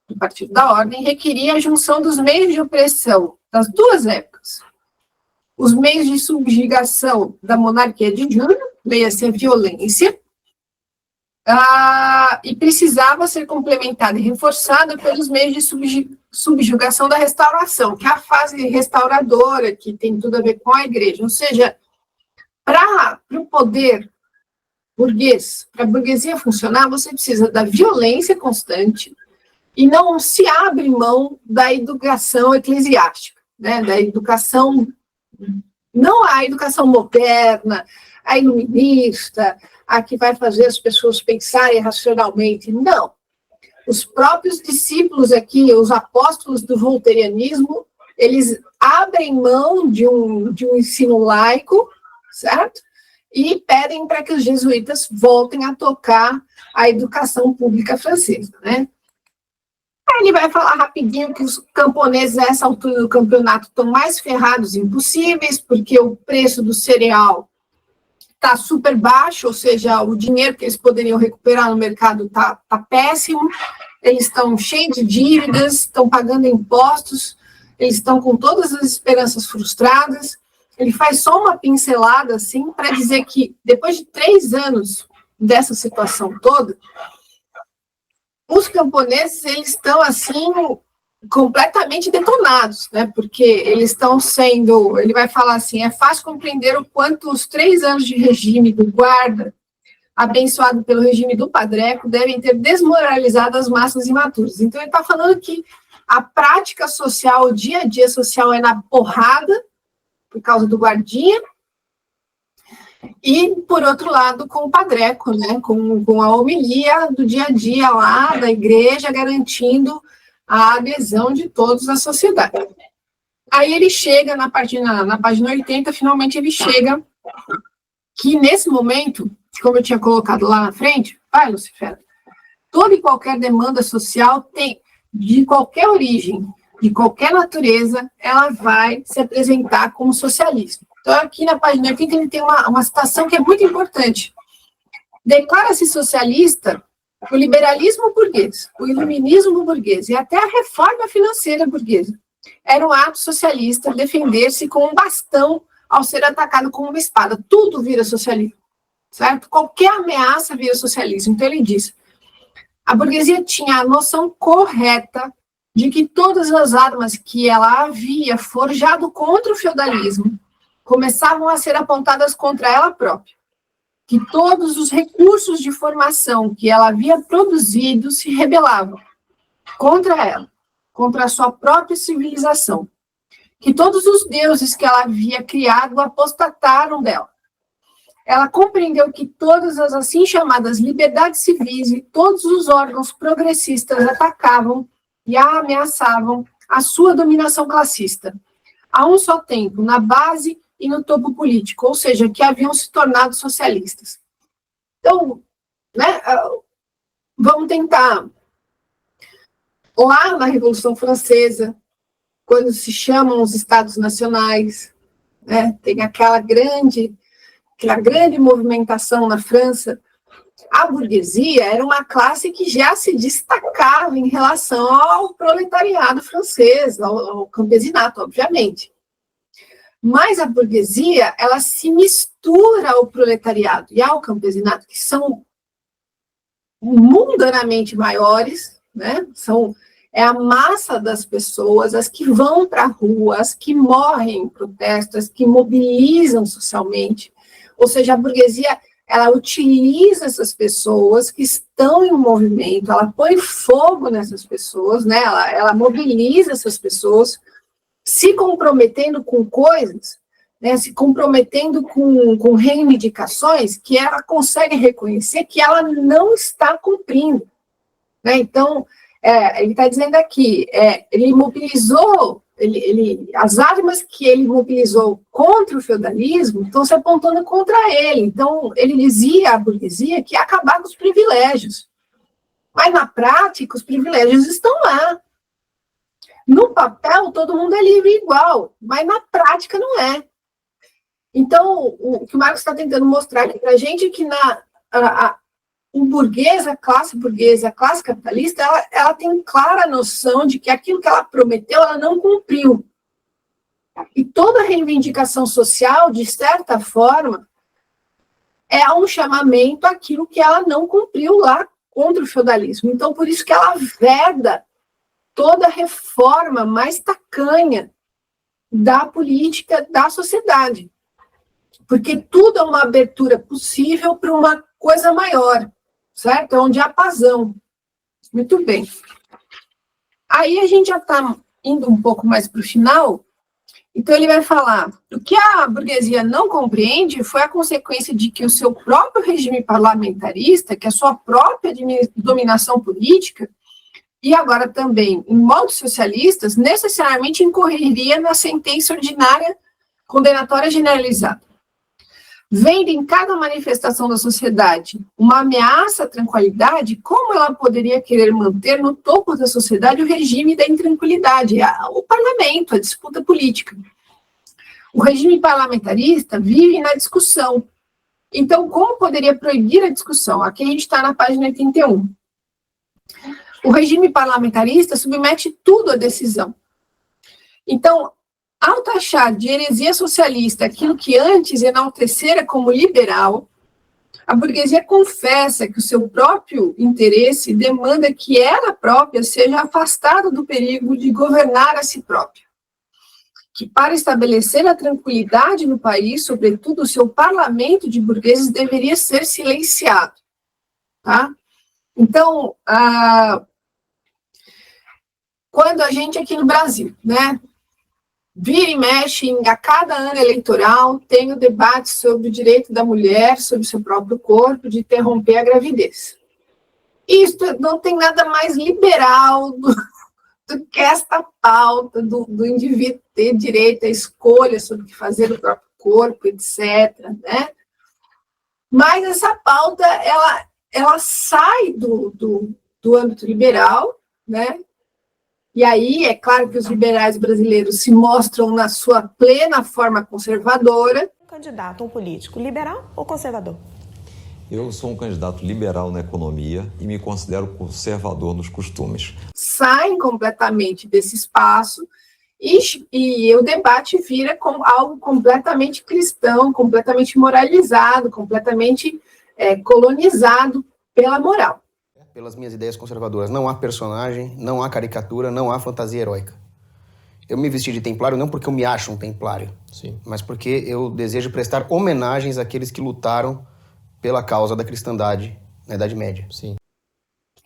do Partido da Ordem, requeria a junção dos meios de opressão das duas épocas. Os meios de subjugação da monarquia de Júlio, leia-se a violência, e precisava ser complementada e reforçada pelos meios de subjugação da restauração, que é a fase restauradora, que tem tudo a ver com a igreja. Ou seja, para o poder burguês, para a burguesia funcionar, você precisa da violência constante e não se abre mão da educação eclesiástica, né, da educação, não a educação moderna, a iluminista, a que vai fazer as pessoas pensarem racionalmente, não. Os próprios discípulos aqui, os apóstolos do voltairianismo, eles abrem mão de um ensino laico, certo? E pedem para que os jesuítas voltem a tocar a educação pública francesa, né? Aí ele vai falar rapidinho que os camponeses, a essa altura do campeonato, estão mais ferrados impossíveis, porque o preço do cereal está super baixo, ou seja, o dinheiro que eles poderiam recuperar no mercado está péssimo, eles estão cheios de dívidas, estão pagando impostos, eles estão com todas as esperanças frustradas. Ele faz só uma pincelada, assim, para dizer que, depois de 3 anos dessa situação toda, os camponeses, eles estão, assim, completamente detonados, né, porque eles estão sendo, ele vai falar assim, é fácil compreender o quanto os 3 anos de regime do guarda, abençoado pelo regime do padreco, devem ter desmoralizado as massas imaturas. Então, ele está falando que a prática social, o dia a dia social é na porrada, por causa do guardinha, e, por outro lado, com o padreco, né, com a homilia do dia a dia lá da igreja, garantindo a adesão de todos à sociedade. Aí ele chega na página 80, finalmente ele chega que, nesse momento, como eu tinha colocado lá na frente, vai, Lucifera, toda e qualquer demanda social tem, de qualquer origem, de qualquer natureza, ela vai se apresentar como socialismo. Então, aqui na página 80, ele tem uma citação que é muito importante. Declara-se socialista o liberalismo burguês, o iluminismo burguês e até a reforma financeira burguesa. Era um ato socialista defender-se com um bastão ao ser atacado com uma espada. Tudo vira socialismo, certo? Qualquer ameaça vira socialismo. Então, ele diz, a burguesia tinha a noção correta de que todas as armas que ela havia forjado contra o feudalismo começavam a ser apontadas contra ela própria, que todos os recursos de formação que ela havia produzido se rebelavam contra ela, contra a sua própria civilização, que todos os deuses que ela havia criado apostataram dela. Ela compreendeu que todas as assim chamadas liberdades civis e todos os órgãos progressistas atacavam e a ameaçavam a sua dominação classista, a um só tempo, na base e no topo político, ou seja, que haviam se tornado socialistas. Então, né, vamos tentar, lá na Revolução Francesa, quando se chamam os Estados Nacionais, né, tem aquela grande movimentação na França, a burguesia era uma classe que já se destacava em relação ao proletariado francês, ao campesinato, obviamente. Mas a burguesia, ela se mistura ao proletariado e ao campesinato, que são mundanamente maiores, né? É a massa das pessoas, as que vão para a rua, as que morrem em protesto, as que mobilizam socialmente. Ou seja, a burguesia, ela utiliza essas pessoas que estão em movimento, ela põe fogo nessas pessoas, né? Ela mobiliza essas pessoas, se comprometendo com coisas, né? Se comprometendo com reivindicações que ela consegue reconhecer que ela não está cumprindo, né? Então, ele está dizendo aqui, ele mobilizou, as armas que ele mobilizou contra o feudalismo estão se apontando contra ele. Então, ele dizia à burguesia que ia acabar com os privilégios. Mas, na prática, os privilégios estão lá. No papel, todo mundo é livre e igual, mas na prática não é. Então, o que o Marx está tentando mostrar aqui para a gente é que a classe capitalista, ela tem clara noção de que aquilo que ela prometeu, ela não cumpriu. E toda reivindicação social, de certa forma, é um chamamento àquilo que ela não cumpriu lá contra o feudalismo. Então, por isso que ela veda toda reforma mais tacanha da política da sociedade. Porque tudo é uma abertura possível para uma coisa maior, certo? É um diapasão. Muito bem. Aí a gente já está indo um pouco mais para o final, então ele vai falar, o que a burguesia não compreende foi a consequência de que o seu próprio regime parlamentarista, que a sua própria dominação política, e agora também em modos socialistas, necessariamente incorreria na sentença ordinária condenatória generalizada. Vendo em cada manifestação da sociedade uma ameaça à tranquilidade, como ela poderia querer manter no topo da sociedade o regime da intranquilidade, o parlamento, a disputa política? O regime parlamentarista vive na discussão. Então, como poderia proibir a discussão? Aqui a gente está na página 81. O regime parlamentarista submete tudo à decisão. Então, ao taxar de heresia socialista aquilo que antes enaltecera como liberal, a burguesia confessa que o seu próprio interesse demanda que ela própria seja afastada do perigo de governar a si própria. Que para estabelecer a tranquilidade no país, sobretudo o seu parlamento de burgueses deveria ser silenciado. Tá? Então, quando a gente aqui no Brasil, né, vira e mexe, a cada ano eleitoral, tem o debate sobre o direito da mulher, sobre o seu próprio corpo, de interromper a gravidez. Isso não tem nada mais liberal do que esta pauta do indivíduo ter direito à escolha sobre o que fazer do próprio corpo, etc., né? Mas essa pauta, ela sai do âmbito liberal, né? E aí, é claro que os liberais brasileiros se mostram na sua plena forma conservadora. Um candidato, um político, liberal ou conservador? Eu sou um candidato liberal na economia e me considero conservador nos costumes. Saem completamente desse espaço e o debate vira com algo completamente cristão, completamente moralizado, completamente colonizado pela moral. Pelas minhas ideias conservadoras, não há personagem, não há caricatura, não há fantasia heróica. Eu me vesti de templário não porque eu me acho um templário, sim, mas porque eu desejo prestar homenagens àqueles que lutaram pela causa da cristandade na Idade Média. Sim.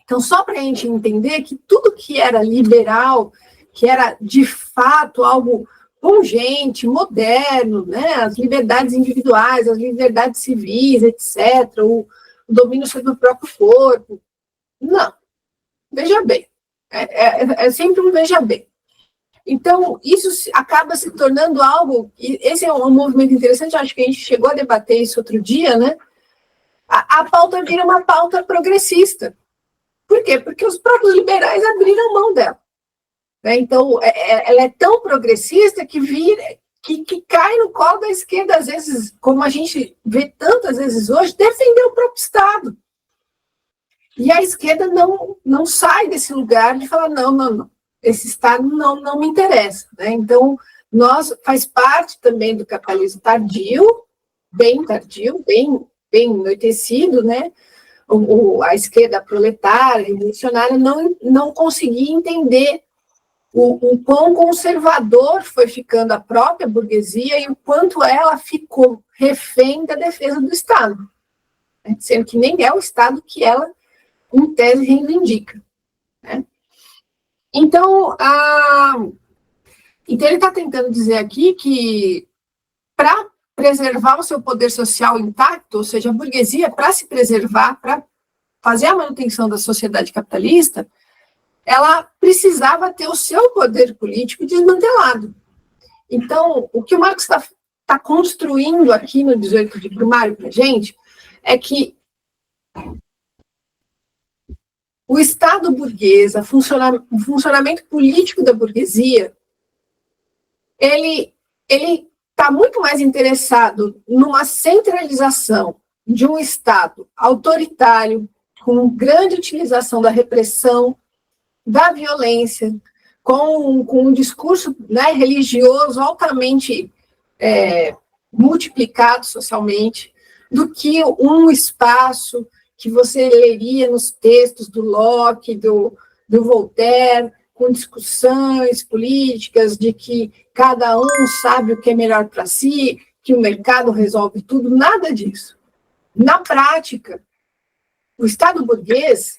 Então, só para a gente entender que tudo que era liberal, que era de fato algo pungente, moderno, né, as liberdades individuais, as liberdades civis, etc., o domínio sobre o próprio corpo, não, veja bem, é sempre um veja bem. Então, isso acaba se tornando algo, e esse é um movimento interessante, acho que a gente chegou a debater isso outro dia, né? A pauta vira uma pauta progressista. Por quê? Porque os próprios liberais abriram mão dela. Né? Então, ela é tão progressista que cai no colo da esquerda, às vezes, como a gente vê tantas vezes hoje, defender o próprio Estado. E a esquerda não sai desse lugar de falar, não, esse Estado não me interessa. Né? Então, faz parte também do capitalismo tardio, bem anoitecido, né? a esquerda proletária, revolucionária, não conseguia entender o quão conservador foi ficando a própria burguesia e o quanto ela ficou refém da defesa do Estado, né? Sendo que nem é o Estado que ela, em tese, reivindica, né? Então, ele está tentando dizer aqui que, para preservar o seu poder social intacto, ou seja, a burguesia, para se preservar, para fazer a manutenção da sociedade capitalista, ela precisava ter o seu poder político desmantelado. Então, o que o Marx está construindo aqui no 18 de Brumário para a gente é que o Estado burguês, o funcionamento político da burguesia, ele está muito mais interessado numa centralização de um Estado autoritário, com grande utilização da repressão, da violência, com um discurso, né, religioso altamente multiplicado socialmente, do que um espaço que você leria nos textos do Locke, do Voltaire, com discussões políticas de que cada um sabe o que é melhor para si, que o mercado resolve tudo, nada disso. Na prática, o Estado burguês,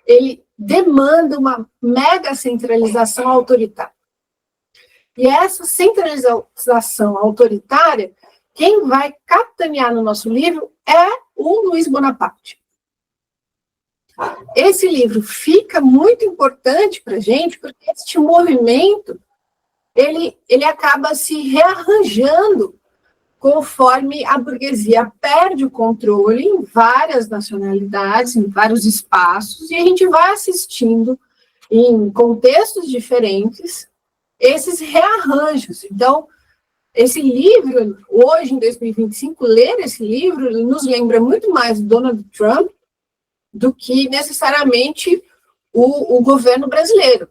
ele demanda uma mega centralização autoritária. E essa centralização autoritária, quem vai capitanear no nosso livro é o Luiz Bonaparte. Esse livro fica muito importante para a gente, porque este movimento, ele acaba se rearranjando conforme a burguesia perde o controle em várias nacionalidades, em vários espaços, e a gente vai assistindo em contextos diferentes esses rearranjos. Então, esse livro, hoje, em 2025, ler esse livro nos lembra muito mais do Donald Trump do que necessariamente o governo brasileiro,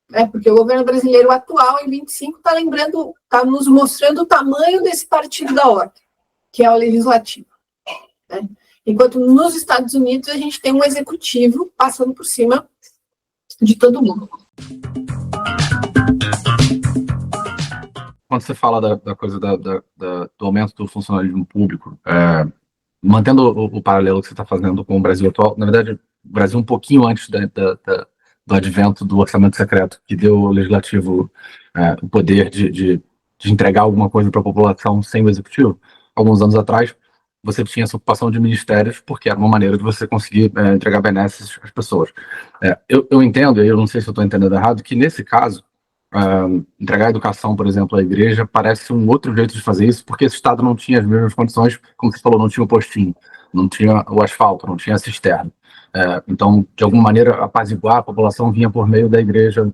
né? Porque o governo brasileiro atual, em 25, está nos mostrando o tamanho desse partido da ordem, que é o legislativo, né? Enquanto nos Estados Unidos a gente tem um executivo passando por cima de todo mundo. Quando você fala da coisa do aumento do funcionalismo público, mantendo o paralelo que você está fazendo com o Brasil atual, na verdade, o Brasil um pouquinho antes do advento do orçamento secreto, que deu ao legislativo o poder de entregar alguma coisa para a população sem o executivo, alguns anos atrás, você tinha essa ocupação de ministérios, porque era uma maneira de você conseguir entregar benesses às pessoas. Eu entendo, e eu não sei se eu estou entendendo errado, que nesse caso, entregar a educação, por exemplo, à igreja, parece um outro jeito de fazer isso, porque esse Estado não tinha as mesmas condições, como você falou, não tinha o postinho, não tinha o asfalto, não tinha a cisterna. Então, de alguma maneira, apaziguar a população vinha por meio da igreja,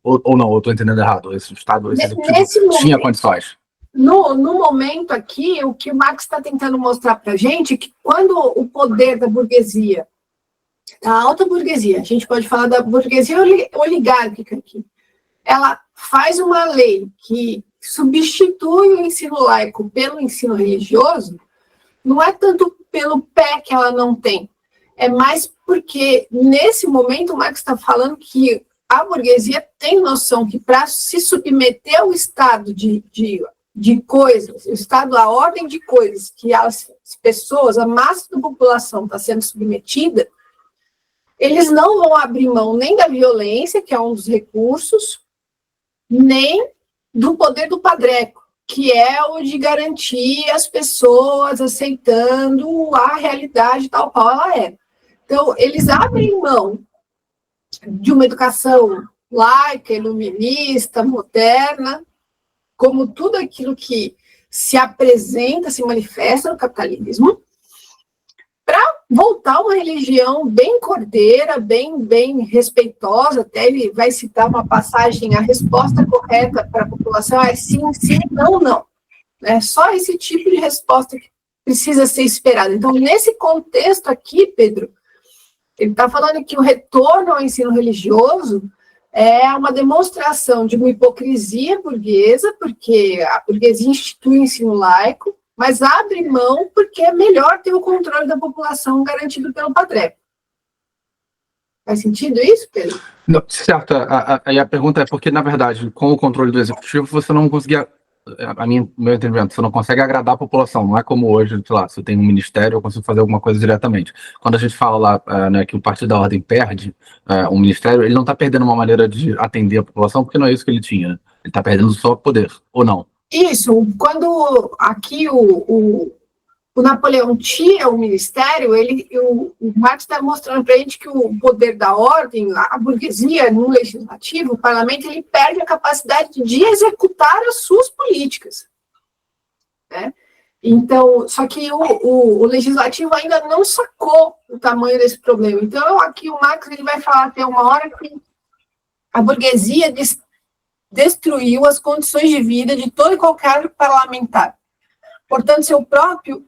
ou não, eu estou entendendo errado, esse Estado, esse executivo tinha condições. No momento aqui, o que o Marx está tentando mostrar para a gente é que quando o poder da burguesia, da alta burguesia, a gente pode falar da burguesia oligárquica aqui, ela faz uma lei que substitui o ensino laico pelo ensino religioso, não é tanto pelo pé que ela não tem, é mais porque, nesse momento, o Marx está falando que a burguesia tem noção que, para se submeter ao estado de coisas, o estado, a ordem de coisas que as pessoas, a massa da população está sendo submetida, eles não vão abrir mão nem da violência, que é um dos recursos, nem do poder do padreco, que é o de garantir as pessoas aceitando a realidade tal qual ela é. Então, eles abrem mão de uma educação laica, iluminista, moderna, como tudo aquilo que se apresenta, se manifesta no capitalismo, para voltar a uma religião bem cordeira, bem respeitosa. Até ele vai citar uma passagem, a resposta correta para a população é sim, sim, não, não. É só esse tipo de resposta que precisa ser esperada. Então, nesse contexto aqui, Pedro, ele está falando que o retorno ao ensino religioso é uma demonstração de uma hipocrisia burguesa, porque a burguesia institui o ensino laico, mas abre mão porque é melhor ter o controle da população garantido pelo Padreco. Faz sentido isso, Pedro? Não, certo. Aí a pergunta é porque, na verdade, com o controle do executivo, você não conseguia, meu entendimento, você não consegue agradar a população. Não é como hoje, sei lá, se eu tenho um ministério, eu consigo fazer alguma coisa diretamente. Quando a gente fala lá, né, que o Partido da Ordem perde um ministério, ele não está perdendo uma maneira de atender a população, porque não é isso que ele tinha. Né? Ele está perdendo só poder, ou não? Isso. Quando aqui o Napoleão tira o ministério, o Marx está mostrando para a gente que o poder da ordem, a burguesia no legislativo, o parlamento, ele perde a capacidade de executar as suas políticas. Né? Então, só que o legislativo ainda não sacou o tamanho desse problema. Então, aqui o Marx ele vai falar até uma hora que a burguesia destruiu as condições de vida de todo e qualquer parlamentar. Portanto, seu próprio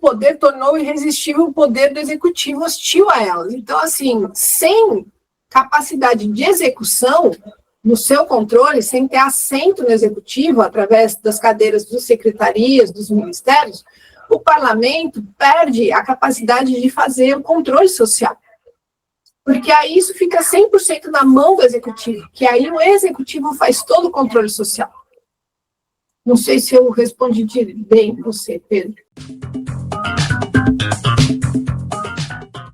poder tornou irresistível o poder do executivo hostil a elas. Então, assim, sem capacidade de execução no seu controle, sem ter assento no executivo, através das cadeiras das secretarias, dos ministérios, o parlamento perde a capacidade de fazer o controle social. Porque aí isso fica 100% na mão do executivo, que aí o executivo faz todo o controle social. Não sei se eu respondi bem você, Pedro.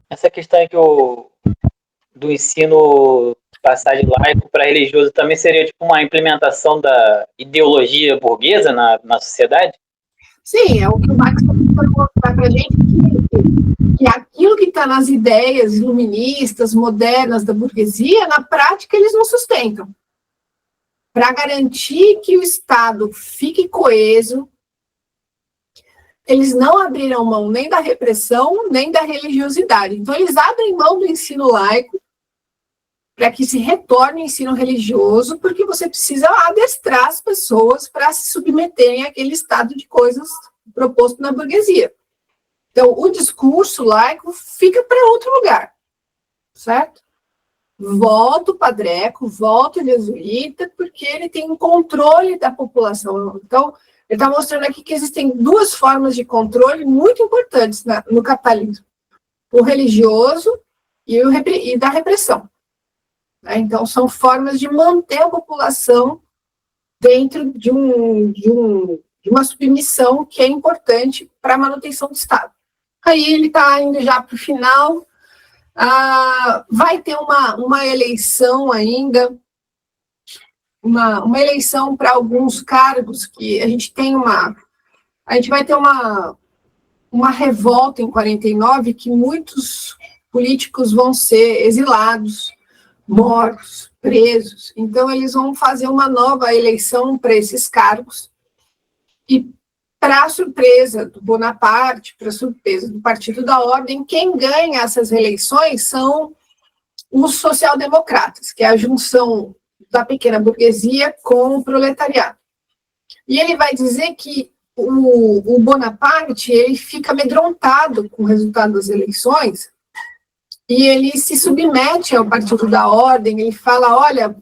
Essa questão aqui do ensino passar de laico para religioso também seria tipo uma implementação da ideologia burguesa na sociedade? Sim, é o que o Marx está tentando mostrar para a gente, que aquilo que está nas ideias iluministas, modernas da burguesia, na prática eles não sustentam. Para garantir que o Estado fique coeso, eles não abriram mão nem da repressão, nem da religiosidade. Então, eles abrem mão do ensino laico para que se retorne o ensino religioso, porque você precisa adestrar as pessoas para se submeterem àquele estado de coisas proposto na burguesia. Então, o discurso laico fica para outro lugar, certo? Volta o Padreco, volta o jesuíta, porque ele tem um controle da população. Então, ele está mostrando aqui que existem duas formas de controle muito importantes no capitalismo. O religioso e da repressão. Então, são formas de manter a população dentro de uma submissão que é importante para a manutenção do Estado. Aí ele está indo já para o final. Vai ter uma eleição ainda, uma eleição para alguns cargos que a gente vai ter uma revolta em 49, que muitos políticos vão ser exilados, mortos, presos. Então, eles vão fazer uma nova eleição para esses cargos. E, para a surpresa do Bonaparte, para a surpresa do Partido da Ordem, quem ganha essas eleições são os social-democratas, que é a junção da pequena burguesia com o proletariado. E ele vai dizer que o Bonaparte ele fica amedrontado com o resultado das eleições, e ele se submete ao Partido da Ordem, ele fala, olha,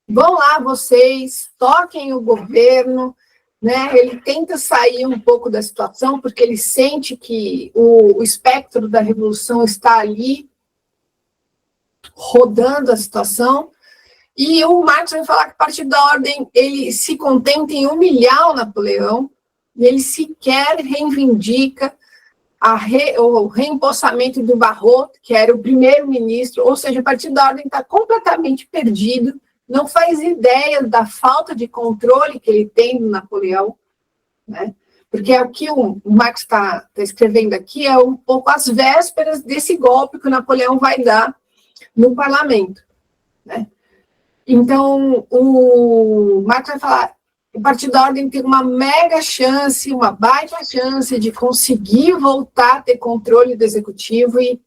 vão lá vocês, toquem o governo, né? Ele tenta sair um pouco da situação, porque ele sente que o espectro da revolução está ali, rodando a situação, e o Marx vai falar que o Partido da Ordem, ele se contenta em humilhar o Napoleão, e ele sequer reivindica o reempossamento do Barrot, que era o primeiro-ministro, ou seja, o Partido da Ordem está completamente perdido, não faz ideia da falta de controle que ele tem do Napoleão, né? Porque é o que o Marx está escrevendo aqui, é um pouco as vésperas desse golpe que o Napoleão vai dar no parlamento, né? Então, o Marx vai falar, o Partido da Ordem tem uma mega chance, uma baita chance de conseguir voltar a ter controle do executivo e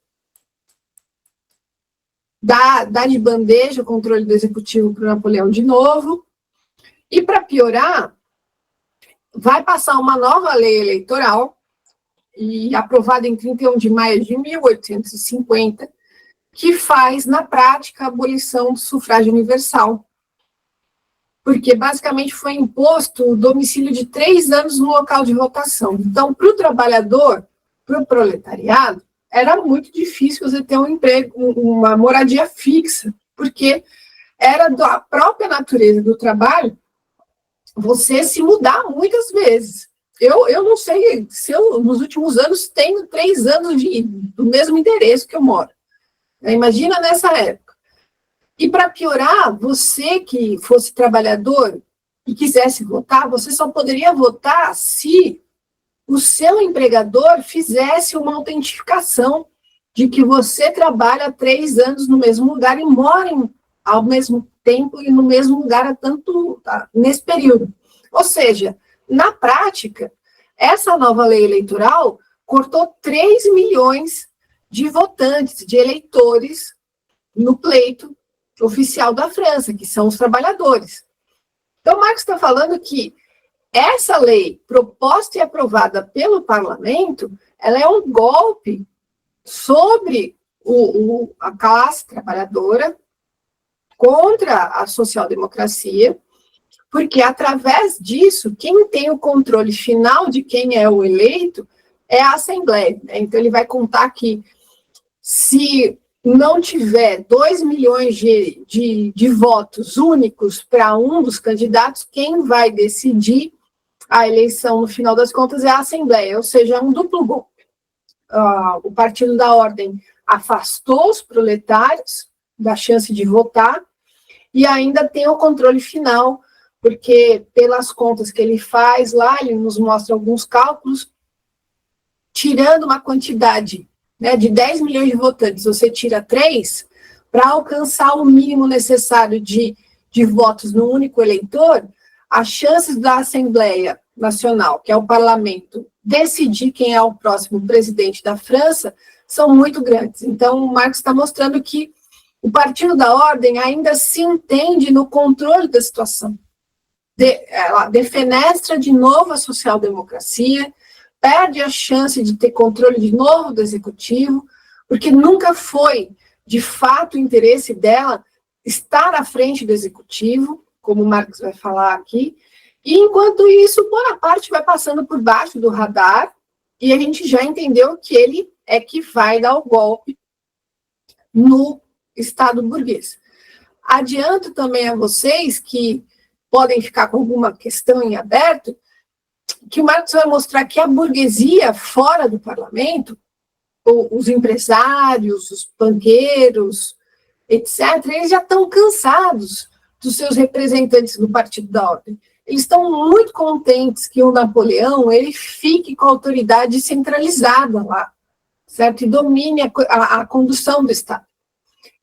dar de bandeja o controle do executivo para o Napoleão de novo. E, para piorar, vai passar uma nova lei eleitoral, e aprovada em 31 de maio de 1850, que faz, na prática, a abolição do sufrágio universal. porque basicamente foi imposto o domicílio de 3 anos no local de votação. Então, para o trabalhador, para o proletariado, era muito difícil você ter um emprego, uma moradia fixa, porque era da própria natureza do trabalho você se mudar muitas vezes. Eu não sei se eu, nos últimos anos, tenho 3 anos do mesmo endereço que eu moro. Imagina nessa época. E para piorar, você que fosse trabalhador e quisesse votar, você só poderia votar se o seu empregador fizesse uma autentificação de que você trabalha há 3 anos no mesmo lugar e mora ao mesmo tempo e no mesmo lugar nesse período. Ou seja, na prática, essa nova lei eleitoral cortou 3 milhões de votantes, de eleitores, no pleito oficial da França, que são os trabalhadores. Então, o Marx está falando que essa lei, proposta e aprovada pelo parlamento, ela é um golpe sobre a classe trabalhadora contra a social-democracia, porque, através disso, quem tem o controle final de quem é o eleito é a Assembleia. Então, ele vai contar que, se não tiver 2 milhões de votos únicos para um dos candidatos, quem vai decidir a eleição, no final das contas, é a Assembleia, ou seja, é um duplo golpe. O Partido da Ordem afastou os proletários da chance de votar e ainda tem o controle final, porque pelas contas que ele faz lá, ele nos mostra alguns cálculos, tirando uma quantidade, né, de 10 milhões de votantes, você tira 3, para alcançar o mínimo necessário de votos no único eleitor, as chances da Assembleia Nacional, que é o parlamento, decidir quem é o próximo presidente da França, são muito grandes. Então, o Marx está mostrando que o Partido da Ordem ainda se entende no controle da situação. Ela defenestra de novo a social-democracia, perde a chance de ter controle de novo do executivo, porque nunca foi, de fato, o interesse dela estar à frente do executivo, como o Marx vai falar aqui, e enquanto isso, Bonaparte vai passando por baixo do radar, e a gente já entendeu que ele é que vai dar o golpe no Estado burguês. Adianto também a vocês que podem ficar com alguma questão em aberto, que o Marx vai mostrar que a burguesia fora do parlamento, os empresários, os banqueiros, etc., eles já estão cansados dos seus representantes do Partido da Ordem. Eles estão muito contentes que o Napoleão ele fique com a autoridade centralizada lá, certo? E domine a condução do Estado.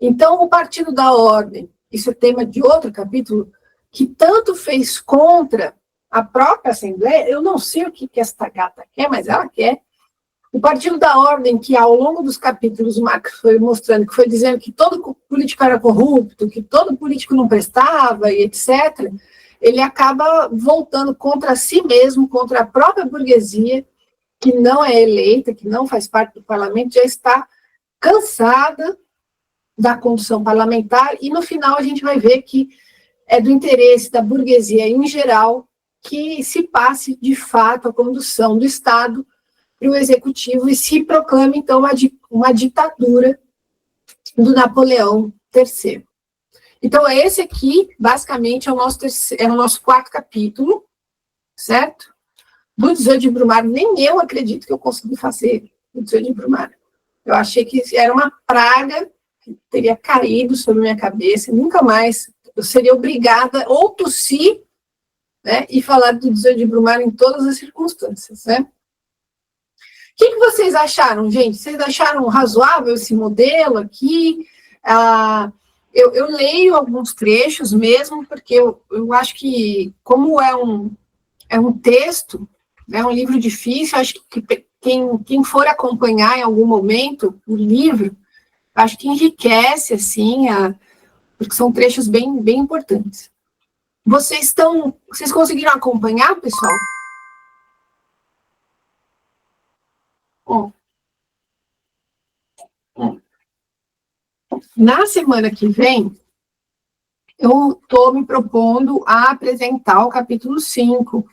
Então, o Partido da Ordem, isso é tema de outro capítulo, que tanto fez contra a própria Assembleia, eu não sei o que esta gata quer, mas ela quer. O Partido da Ordem, que ao longo dos capítulos o Marx foi mostrando, que foi dizendo que todo político era corrupto, que todo político não prestava, e etc., ele acaba voltando contra si mesmo, contra a própria burguesia, que não é eleita, que não faz parte do parlamento, já está cansada da condução parlamentar, e no final a gente vai ver que é do interesse da burguesia em geral que se passe, de fato, a condução do Estado para o Executivo e se proclame, então, uma ditadura do Napoleão III. Então, esse aqui, basicamente, é o nosso 4º capítulo, certo? Do 18 de Brumário, nem eu acredito que eu consegui fazer o 18 de Brumário. Eu achei que era uma praga que teria caído sobre minha cabeça, nunca mais eu seria obrigada ou tossir, né, e falar do 18 de Brumário em todas as circunstâncias, né? O que vocês acharam, gente? Vocês acharam razoável esse modelo aqui? Eu leio alguns trechos mesmo, porque eu acho que, como é um texto, é um livro difícil, acho que quem for acompanhar em algum momento o livro, acho que enriquece, assim, porque são trechos bem, bem importantes. Vocês conseguiram acompanhar, pessoal? Na semana que vem, eu estou me propondo a apresentar o capítulo 5.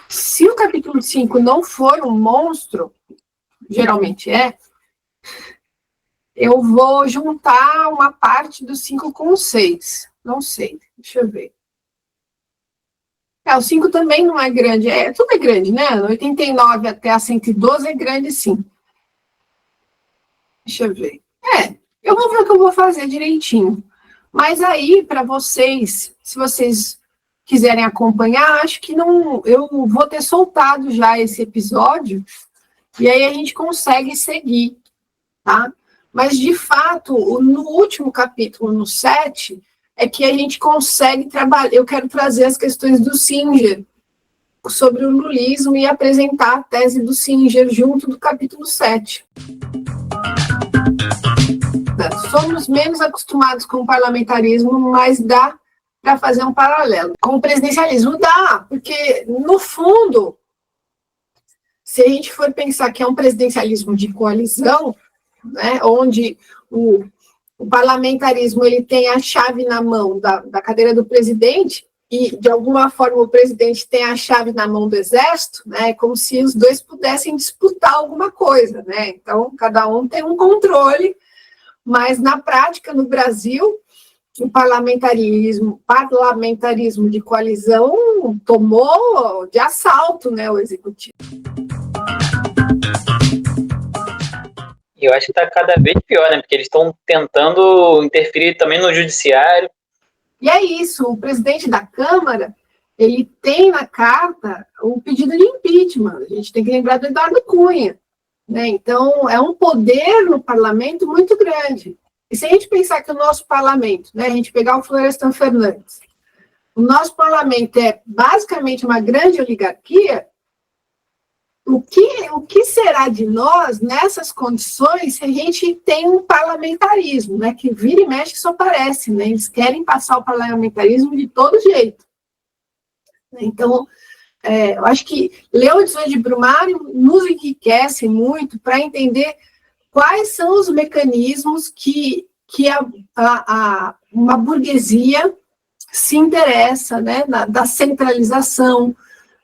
Se o capítulo 5 não for um monstro, geralmente eu vou juntar uma parte do 5 com o 6. Não sei, deixa eu ver. O 5 também não é grande, tudo é grande, né? 89 até a 112 é grande, sim. Deixa eu ver. Eu vou ver o que eu vou fazer direitinho. Mas aí, para vocês, se vocês quiserem acompanhar, acho que não, eu vou ter soltado já esse episódio, e aí a gente consegue seguir, tá? Mas, de fato, no último capítulo, no 7, é que a gente consegue trabalhar. Eu quero trazer as questões do Singer sobre o lulismo e apresentar a tese do Singer junto do capítulo 7. Somos menos acostumados com o parlamentarismo, mas dá para fazer um paralelo. Com o presidencialismo dá, porque, no fundo, se a gente for pensar que é um presidencialismo de coalizão, né, onde o parlamentarismo ele tem a chave na mão da cadeira do presidente e, de alguma forma, o presidente tem a chave na mão do exército, né, como se os dois pudessem disputar alguma coisa, né? Então, cada um tem um controle, mas, na prática, no Brasil, o parlamentarismo de coalizão tomou de assalto, né, o executivo. E eu acho que está cada vez pior, né? Porque eles estão tentando interferir também no judiciário. E é isso, o presidente da Câmara, ele tem na carta o pedido de impeachment. A gente tem que lembrar do Eduardo Cunha, né? Então, é um poder no parlamento muito grande. E se a gente pensar que o nosso parlamento, né, a gente pegar o Florestan Fernandes, o nosso parlamento é basicamente uma grande oligarquia, o que será de nós nessas condições se a gente tem um parlamentarismo, né, que vira e mexe só aparece, né, eles querem passar o parlamentarismo de todo jeito. Então, eu acho que ler o Edições de Brumário nos enriquece muito para entender quais são os mecanismos que uma burguesia se interessa, né, da centralização,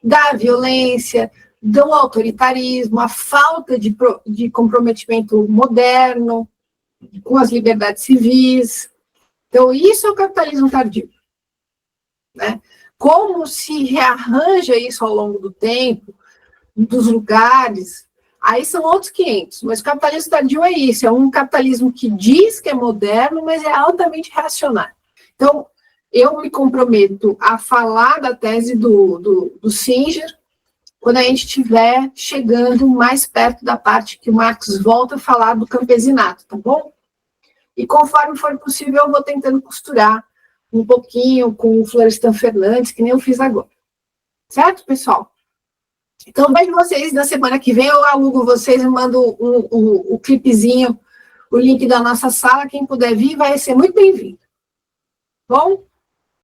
da violência, do autoritarismo, a falta de comprometimento moderno com as liberdades civis. Então, isso é o capitalismo tardio, né? Como se rearranja isso ao longo do tempo, dos lugares, aí são outros 500, mas o capitalismo tardio é isso, é um capitalismo que diz que é moderno, mas é altamente reacionário. Então, eu me comprometo a falar da tese do Singer, quando a gente estiver chegando mais perto da parte que o Marx volta a falar do campesinato, tá bom? E conforme for possível, eu vou tentando costurar um pouquinho com o Florestan Fernandes, que nem eu fiz agora. Certo, pessoal? Então, vejo vocês na semana que vem, eu alugo vocês, eu mando o clipezinho, o link da nossa sala, quem puder vir vai ser muito bem-vindo. Bom?